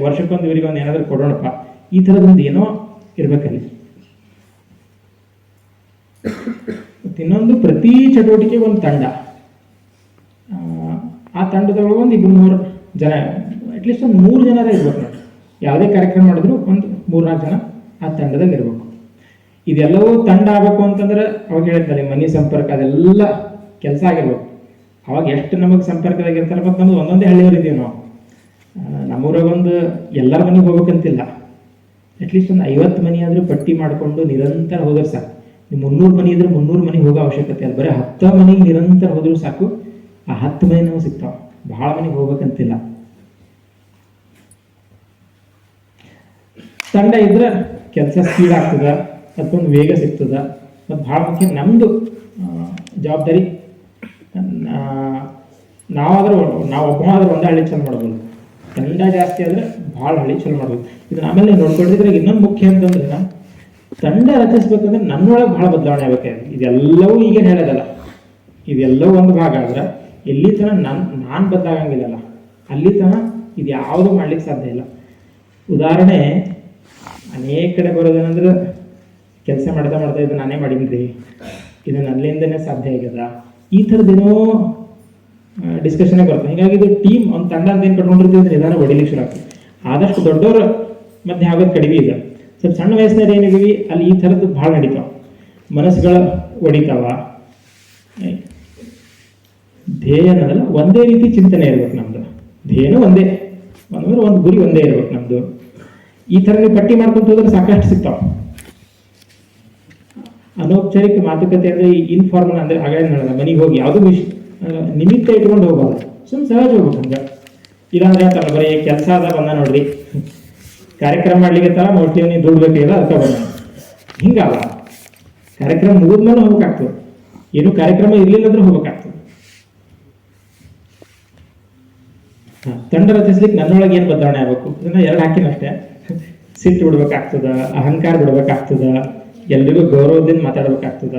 ವರ್ಷಕ್ಕೊಂದು ಇವರಿಗೆ ಒಂದು ಏನಾದರೂ ಕೊಡೋಣಪ್ಪ, ಈ ಥರದೊಂದು ಏನೋ ಇರ್ಬೇಕಲ್ಲಿ. ಮತ್ತು ಇನ್ನೊಂದು ಪ್ರತಿ ಚಟುವಟಿಕೆ ಒಂದು ತಂಡ. ಆ ತಂಡದೊಳಗೆ ಒಂದು 2-3 ಜನ, ಅಟ್ಲೀಸ್ಟ್ ಒಂದು 3 ಜನರ ಇರ್ಬೇಕು ನೋಡಿ. ಯಾವುದೇ ಕಾರ್ಯಕ್ರಮ ಮಾಡಿದ್ರು ಒಂದು 3-4 ಜನ ಆ ತಂಡದಾಗ ಇರಬೇಕು. ಇದೆಲ್ಲವೂ ತಂಡ ಆಗಬೇಕು ಅಂತಂದ್ರೆ ಅವಾಗ ಹೇಳಿದ್ದಾರೆ ಮನೆ ಸಂಪರ್ಕ ಅದೆಲ್ಲ ಕೆಲಸ ಆಗಿರ್ಬೇಕು. ಅವಾಗ ಎಷ್ಟು ನಮಗೆ ಸಂಪರ್ಕದಾಗಿರ್ತಾರೆ. ಮತ್ತು ನಮ್ದು ಒಂದೊಂದೇ ಹಳ್ಳಿಯವರಿದ್ದೀವಿ ನಾವು. ನಮ್ಮೂರಾಗ ಒಂದು ಎಲ್ಲರ ಮನೆಗೆ ಹೋಗ್ಬೇಕಂತಿಲ್ಲ, ಅಟ್ಲೀಸ್ಟ್ ಒಂದು 50 ಮನೆ ಆದರೂ ಪಟ್ಟಿ ಮಾಡಿಕೊಂಡು ನಿರಂತರ ಹೋದ್ರೆ ಸಾಕು. ನೀವು 300 ಮನೆ ಇದ್ರೆ 300 ಮನೆಗೆ ಹೋಗೋ ಅವಶ್ಯಕತೆ ಅಲ್ಲ, ಬರೀ 10 ಮನೆಗೆ ನಿರಂತರ ಹೋದ್ರೂ ಸಾಕು. ಆ 10 ಮನೆ ನಮಗೆ ಸಿಗ್ತಾವೆ, ಭಾಳ ಮನೆಗೆ ಹೋಗ್ಬೇಕಂತಿಲ್ಲ. ತಂಡ ಇದ್ರೆ ಕೆಲಸ ಸ್ಪೀಡ್ ಆಗ್ತದೆ, ಅದಕ್ಕೊಂದು ವೇಗ ಸಿಗ್ತದೆ. ಮತ್ತು ಭಾಳ ಮುಖ್ಯ ನಮ್ಮದು ಜವಾಬ್ದಾರಿ. ನಾವು ಒಬ್ಬನಾದ್ರೂ ಒಂದೇ ಹಳ್ಳಿ ಚಲೋ ಮಾಡ್ಬೋದು, ತಂಡ ಜಾಸ್ತಿ ಆದರೆ ಭಾಳ ಹಳ್ಳಿ ಚಲೋ ಮಾಡ್ಬೋದು. ಇದನ್ನ ಆಮೇಲೆ ನೋಡ್ಕೊಂಡಿದ್ರೆ ಇನ್ನೊಂದು ಮುಖ್ಯ ಅಂತಂದ್ರೆ ತಂಡ ರಚಿಸ್ಬೇಕಂದ್ರೆ ನನ್ನೊಳಗೆ ಭಾಳ ಬದಲಾವಣೆ ಆಗಬೇಕಾಗಿದೆ. ಇದೆಲ್ಲವೂ ಈಗೇನು ಹೇಳೋದಲ್ಲ, ಇದೆಲ್ಲವೂ ಒಂದು ಭಾಗ ಆದ್ರೆ ಎಲ್ಲಿ ತನಕ ನಾನು ಬದಲಾಗಂಗಿಲ್ಲಲ್ಲ ಅಲ್ಲಿ ತನಕ ಇದು ಯಾವುದೂ ಮಾಡ್ಲಿಕ್ಕೆ ಸಾಧ್ಯ ಇಲ್ಲ. ಉದಾಹರಣೆ ಅನೇಕ ಕಡೆ ಬರೋದೇನಂದ್ರೆ ಕೆಲಸ ಮಾಡ್ತಾ ಇದು ನಾನೇ ಮಾಡೀನಿ, ಇದು ನನ್ನಿಂದನೇ ಸಾಧ್ಯ ಆಗ್ಯದ, ಈ ಥರದ್ದೇನೋ ಡಿಸ್ಕಷನ್ನೇ ಬರ್ತದೆ. ಹೀಗಾಗಿ ಇದು ಟೀಮ್ ಒಂದು ತಂಡ ಅಂತ ಏನು ಕಟ್ಕೊಂಡಿರ್ತೀವಿ ಅಂದ್ರೆ ನಿಧಾನ ಹೊಡಿಲಿಕ್ಕೆ ಶುರು ಆಗ್ತದೆ. ಆದಷ್ಟು ದೊಡ್ಡವರು ಮಧ್ಯೆ ಆಗೋದು ಕಡಿಮೆ ಇದೆ. ಸ್ವಲ್ಪ ಸಣ್ಣ ವಯಸ್ಸಿನಲ್ಲಿ ಏನಿದ್ದೀವಿ ಅಲ್ಲಿ ಈ ಥರದ್ದು ಭಾಳ ನಡೀತಾವ, ಮನಸ್ಸುಗಳ ಹೊಡಿತಾವ. ಧ್ಯೇಯ ಅನ್ನೋದಲ್ಲ, ಒಂದೇ ರೀತಿ ಚಿಂತನೆ ಇರ್ಬೇಕು ನಮ್ದು. ಧ್ಯೇಯನೂ ಒಂದೇ, ಒಂದು ಗುರಿ ಒಂದೇ ಇರ್ಬೇಕು ನಮ್ದು. ಈ ಥರ ನೀವು ಪಟ್ಟಿ ಮಾಡ್ಕೊಂತ ಹೋದ್ರೆ ಸಾಕಷ್ಟು ಸಿಗ್ತಾವ. ಅನೌಪಚಾರಿಕ ಮಾತುಕತೆ ಅಂದರೆ ಇನ್ಫಾರ್ಮಲ್ ಅಂದರೆ ಆಗ ಮನೆಗೆ ಹೋಗಿ ಯಾವುದೋ ನಿಮಿತ್ತ ಇಟ್ಕೊಂಡು ಹೋಗೋದು, ಸುಮ್ಮನೆ ಸಹಜ ಹೋಗ್ಬೇಕು ಹಂಗೆ. ಇಲ್ಲಾಂದ್ರೆ ಹೇಳ್ತಾರಲ್ಲ ಬರೀ ಕೆಲಸ ಅದ ಬಂದ ನೋಡ್ರಿ, ಕಾರ್ಯಕ್ರಮ ಮಾಡ್ಲಿಕ್ಕೆ ತರ ಮೋಸ್ಟ್ಲಿ ನೀವು ದುಡ್ಡು ಬೇಕಿಲ್ಲ ಅದಕ್ಕೆ ಬಂದ. ಹಿಂಗಲ್ಲ, ಕಾರ್ಯಕ್ರಮ ಮುಗಿದ್ಮೇಲೆ ಹೋಗ್ಬೇಕಾಗ್ತದೆ, ಏನು ಕಾರ್ಯಕ್ರಮ ಇರ್ಲಿಲ್ಲ ಅಂದ್ರೆ ಹೋಗ್ಬೇಕಾಗ್ತದೆ. ತಂಡ ರಚಿಸ್ಲಿಕ್ಕೆ ನನ್ನೊಳಗೆ ಏನು ಬದಲಾವಣೆ ಆಗಬೇಕು ಅದನ್ನ 2 ಹಾಕಿನಷ್ಟೇ. ಸಿಟ್ಟು ಬಿಡ್ಬೇಕಾಗ್ತದ, ಅಹಂಕಾರ ಬಿಡ್ಬೇಕಾಗ್ತದ, ಎಲ್ರಿಗೂ ಗೌರವದಿಂದ ಮಾತಾಡ್ಬೇಕಾಗ್ತದ.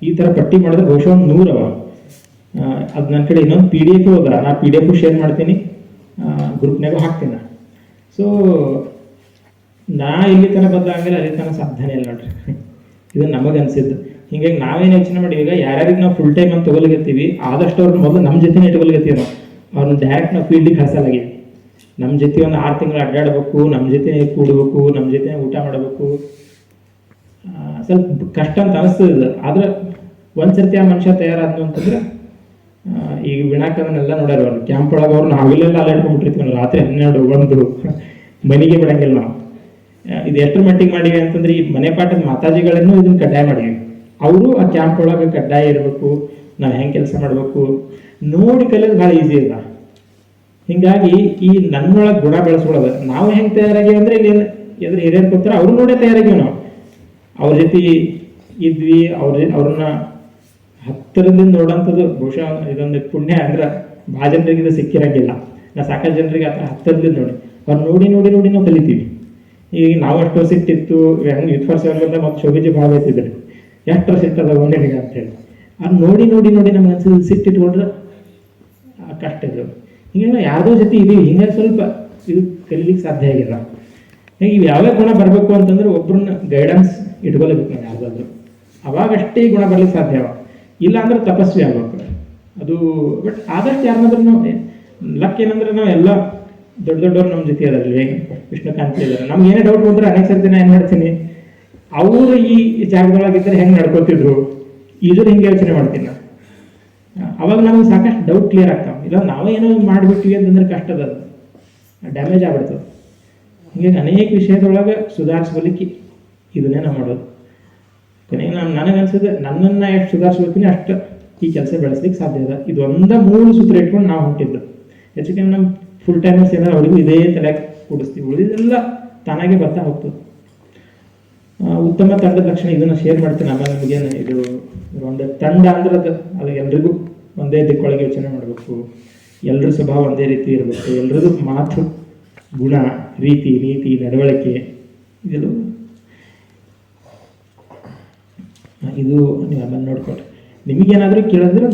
ಈ ಥರ ಪಟ್ಟಿ ಮಾಡಿದ್ರೆ ಬಹುಶಃ ಒಂದು 100 ಅವ. ಅದು ನನ್ನ ಕಡೆ ಇನ್ನೊಂದು PDF ಹೋದ, ನಾನು PDF ಶೇರ್ ಮಾಡ್ತೀನಿ, ಗ್ರೂಪ್ನಾಗೂ ಹಾಕ್ತೀನಿ. ಸೊ ನಾ ಇಲ್ಲಿ ತನಕ ಬದಲಾಗಂಗಿಲ್ಲ, ಅಲ್ಲಿ ತನಕ ಸಾಧ್ಯನೇ ಇಲ್ಲ ನೋಡ್ರಿ. ಇದು ನಮಗೆ ಅನ್ಸಿದ್ದು. ಹಿಂಗಾಗಿ ನಾವೇನು ಯೋಚನೆ ಮಾಡಿವಿ, ಈಗ ಯಾರ್ಯಾರಿಗೆ ನಾವು ಫುಲ್ ಟೈಮ್ ಅಂತ ತಗೊಲಿಗತ್ತೀವಿ ಆದಷ್ಟು ಅವ್ರನ್ನ ಮೊದಲು ನಮ್ಮ ಜೊತೆನೇ ಇಟ್ಕೊಲಿಗತ್ತೀವಿ. ನಾವು ಅವ್ರನ್ನ ಡೈರೆಕ್ಟ್ ನಾವು ಫೀಲ್ಡಿಗೆ ಕಳ್ಸಲಾಗಿದೆ. ನಮ್ಮ ಜೊತೆ ಒಂದು 6 ತಿಂಗಳು ಅಡ್ಡಾಡಬೇಕು, ನಮ್ಮ ಜೊತೆ ಕೂಡಬೇಕು, ನಮ್ಮ ಜೊತೆ ಊಟ ಮಾಡಬೇಕು. ಸ್ವಲ್ಪ ಕಷ್ಟ ಅಂತ ಅನಿಸ್ತದೆ. ಆದ್ರೆ ಒಂದ್ಸರ್ತಿ ಆ ಮನುಷ್ಯ ತಯಾರಾದ್ನು ಅಂತಂದ್ರೆ ಈಗ ವಿನಾಕದನ್ನೆಲ್ಲ ನೋಡ್ಯಾರ ಅವ್ರು ಕ್ಯಾಂಪ್ ಒಳಗೆ ಅವ್ರು ನಾವೆಲ್ಲ ಅಲ್ಲಾಡ್ಕೊಂಡ್ಬಿಟ್ಟಿರ್ತೀವಿ ರಾತ್ರಿ 12 1 ಮನೆಗೆ ಬಿಡಂಗಿಲ್ಲ ನಾವು. ಇದು ಎಷ್ಟರ ಮಟ್ಟಿಗೆ ಮಾಡಿವಿ ಅಂತಂದ್ರೆ ಈ ಮನೆ ಪಾಠದ ಮಾತಾಜಿಗಳನ್ನು ಇದನ್ನ ಕಡ್ಡಾಯ ಮಾಡಿವಿ. ಅವರು ಆ ಕ್ಯಾಂಪ್ ಒಳಗೆ ಕಡ್ಡಾಯ ಇರಬೇಕು, ನಾವು ಹೆಂಗೆ ಕೆಲಸ ಮಾಡಬೇಕು ನೋಡಿ ಕಲಿಯೋದು ಭಾಳ ಈಸಿ ಅದ. ಹಿಂಗಾಗಿ ಈ ನನ್ನೊಳಗೆ ಗುಣ ಬೆಳೆಸ್ಕೊಳ್ಳೋದು ನಾವು ಹೆಂಗೆ ತಯಾರಾಗಿವಿ ಅಂದ್ರೆ ಇಲ್ಲಿ ಎದುರು ಹಿರಿಯರು ಕೂತಾರೆ ಅವ್ರು ನೋಡೇ ತಯಾರಾಗಿವಿ. ನಾವು ಅವ್ರ ಜೊತೆ ಇದ್ವಿ, ಅವ್ರನ್ನ ಹತ್ತಿರದಿಂದ ನೋಡೋಂಥದ್ದು ಬಹುಶಃ ಇದೊಂದು ಪುಣ್ಯ ಅಂದ್ರೆ ಭಾಳ ಜನರಿಗೆ ಇದು ಸಿಕ್ಕಿರಂಗಿಲ್ಲ. ನಾ ಸಾಕಷ್ಟು ಜನರಿಗೆ ಆ ಥರ ಹತ್ತಿರದಿಂದ ನೋಡಿ ಅವ್ರು ನೋಡಿ ನೋಡಿ ನೋಡಿ ನಾವು ಕಲಿತೀವಿ. ಈಗ ನಾವು ಅಷ್ಟು ಸಿಟ್ಟಿತ್ತು ಹೆಂಗೆ ಯೂತ್ ಫಾರ್ ಸೆವೆನ್ ಬಂದ ಮತ್ತು ಶೋಭಿಜಿ ಭಾಳ ಬೈತಿದ್ರು ಎಷ್ಟು ಸಿಟ್ಟದ ನಿನಗೆ ಅಂತೇಳಿ. ಅದು ನೋಡಿ ನೋಡಿ ನೋಡಿ ನಮ್ಗೆ ಅನ್ಸಿದ್ದು ಸಿಟ್ಟಿಟ್ಕೊಂಡ್ರೆ ಕಷ್ಟ ಇದು. ಹೀಗಾಗಿ ಯಾವುದೋ ಜೊತೆ ಇದೀವಿ ಹಿಂಗಾಗಿ ಸ್ವಲ್ಪ ಇದು ಕಲೀಲಿಕ್ಕೆ ಸಾಧ್ಯ ಆಗಿಲ್ಲ. ಹೀಗೆ ಇವು ಯಾವ್ಯಾವ ಗುಣ ಬರಬೇಕು ಅಂತಂದ್ರೆ ಒಬ್ಬರನ್ನ ಗೈಡೆನ್ಸ್ ಇಟ್ಕೊಳ್ಬೇಕು ನಾವು ಯಾವ್ದಾದ್ರು, ಅವಾಗಷ್ಟೇ ಈ ಗುಣ ಬರ್ಲಿಕ್ಕೆ ಸಾಧ್ಯ. ಇಲ್ಲ ಅಂದ್ರೆ ತಪಸ್ವಿ ಆಗ್ಬೇಕು ಅದು. ಬಟ್ ಆದಷ್ಟು ಯಾರನ್ನಾದ್ರೂ ನಾವು ಲಕ್ ಏನಂದ್ರೆ ನಾವು ಎಲ್ಲ ದೊಡ್ಡ ದೊಡ್ಡವ್ರು ನಮ್ಮ ಜೊತೆ ಅದರಲ್ಲಿ ವಿಷ್ಣುಕಾಂತ್ ಇದ್ದಾರೆ. ನಮ್ಗೆ ಏನೇ ಡೌಟ್ ಬಂದ್ರೆ ಅನೇಕ ಸರ್ತಿ ನಾನು ಏನು ಮಾಡ್ತೀನಿ, ಅವರು ಈ ಜಾಗದೊಳಗಿದ್ದರೆ ಹೆಂಗೆ ನಡ್ಕೋತಿದ್ರು ಇದ್ರ ಹಿಂಗೆ ಯೋಚನೆ ಮಾಡ್ತೀನಿ ನಾನು. ಅವಾಗ ನಮ್ಗೆ ಸಾಕಷ್ಟು ಡೌಟ್ ಕ್ಲಿಯರ್ ಆಗ್ತಾವೆ. ಇಲ್ಲ ನಾವೇ ಏನೋ ಮಾಡಿಬಿಟ್ವಿ ಅಂತಂದ್ರೆ ಕಷ್ಟದ ಡ್ಯಾಮೇಜ್ ಆಗ್ಬಿಡ್ತದೆ. ಹೀಗಾಗಿ ಅನೇಕ ವಿಷಯದೊಳಗೆ ಸುಧಾರಿಸ್ಬಲಿಕ್ಕೆ ಇದನ್ನೇ ನಾವು ಮಾಡೋದು. ಕೊನೆಗೆ ನನಗೆ ಅನ್ಸಿದೆ ನನ್ನನ್ನು ಎಷ್ಟು ಸುಧಾರಿಸ್ಬೇಕಿನಿ ಅಷ್ಟು ಈ ಕೆಲಸ ಬೆಳೆಸ್ಲಿಕ್ಕೆ ಸಾಧ್ಯ ಇದೆ. ಇದು ಒಂದ ಮೂರು ಸೂತ್ರ ಇಟ್ಕೊಂಡು ನಾವು ಹೊಂಟಿದ್ದು. ಹೆಚ್ಚಿಗೆ ನಮ್ಮ ಫುಲ್ ಟೈಮರ್ಸ್ ಏನಾದ್ರು ಅವರಿಗೂ ಇದೇ ತಲೆ ಕೂಡಿಸ್ತೀವಿ, ಉಳಿದೆಲ್ಲ ತಾನಾಗೆ ಬರ್ತಾ ಹೋಗ್ತದೆ. ಉತ್ತಮ ತಂಡದ ಲಕ್ಷಣ ಇದನ್ನು ಶೇರ್ ಮಾಡ್ತೀನಿ. ಆಮೇಲೆ ನಮಗೇನು ಇದು ಒಂದು ತಂಡ ಅಂದ್ರೆ ಅದು ಎಲ್ರಿಗೂ ಒಂದೇ ದಿಕ್ಕೊಳಗೆ ಯೋಚನೆ ಮಾಡಬೇಕು, ಎಲ್ಲರ ಸ್ವಭಾವ ಒಂದೇ ರೀತಿ ಇರಬೇಕು, ಎಲ್ರದ್ದು ಮಾತು ಗುಣ ರೀತಿ ನೀತಿ ನಡವಳಿಕೆ ಇದೆಲ್ಲ ಇದು ನೀವು ಆಮೇಲೆ ನೋಡ್ಕೊಳ್ರಿ. ನಿಮಗೇನಾದರೂ ಕೇಳಿದ್ರೆ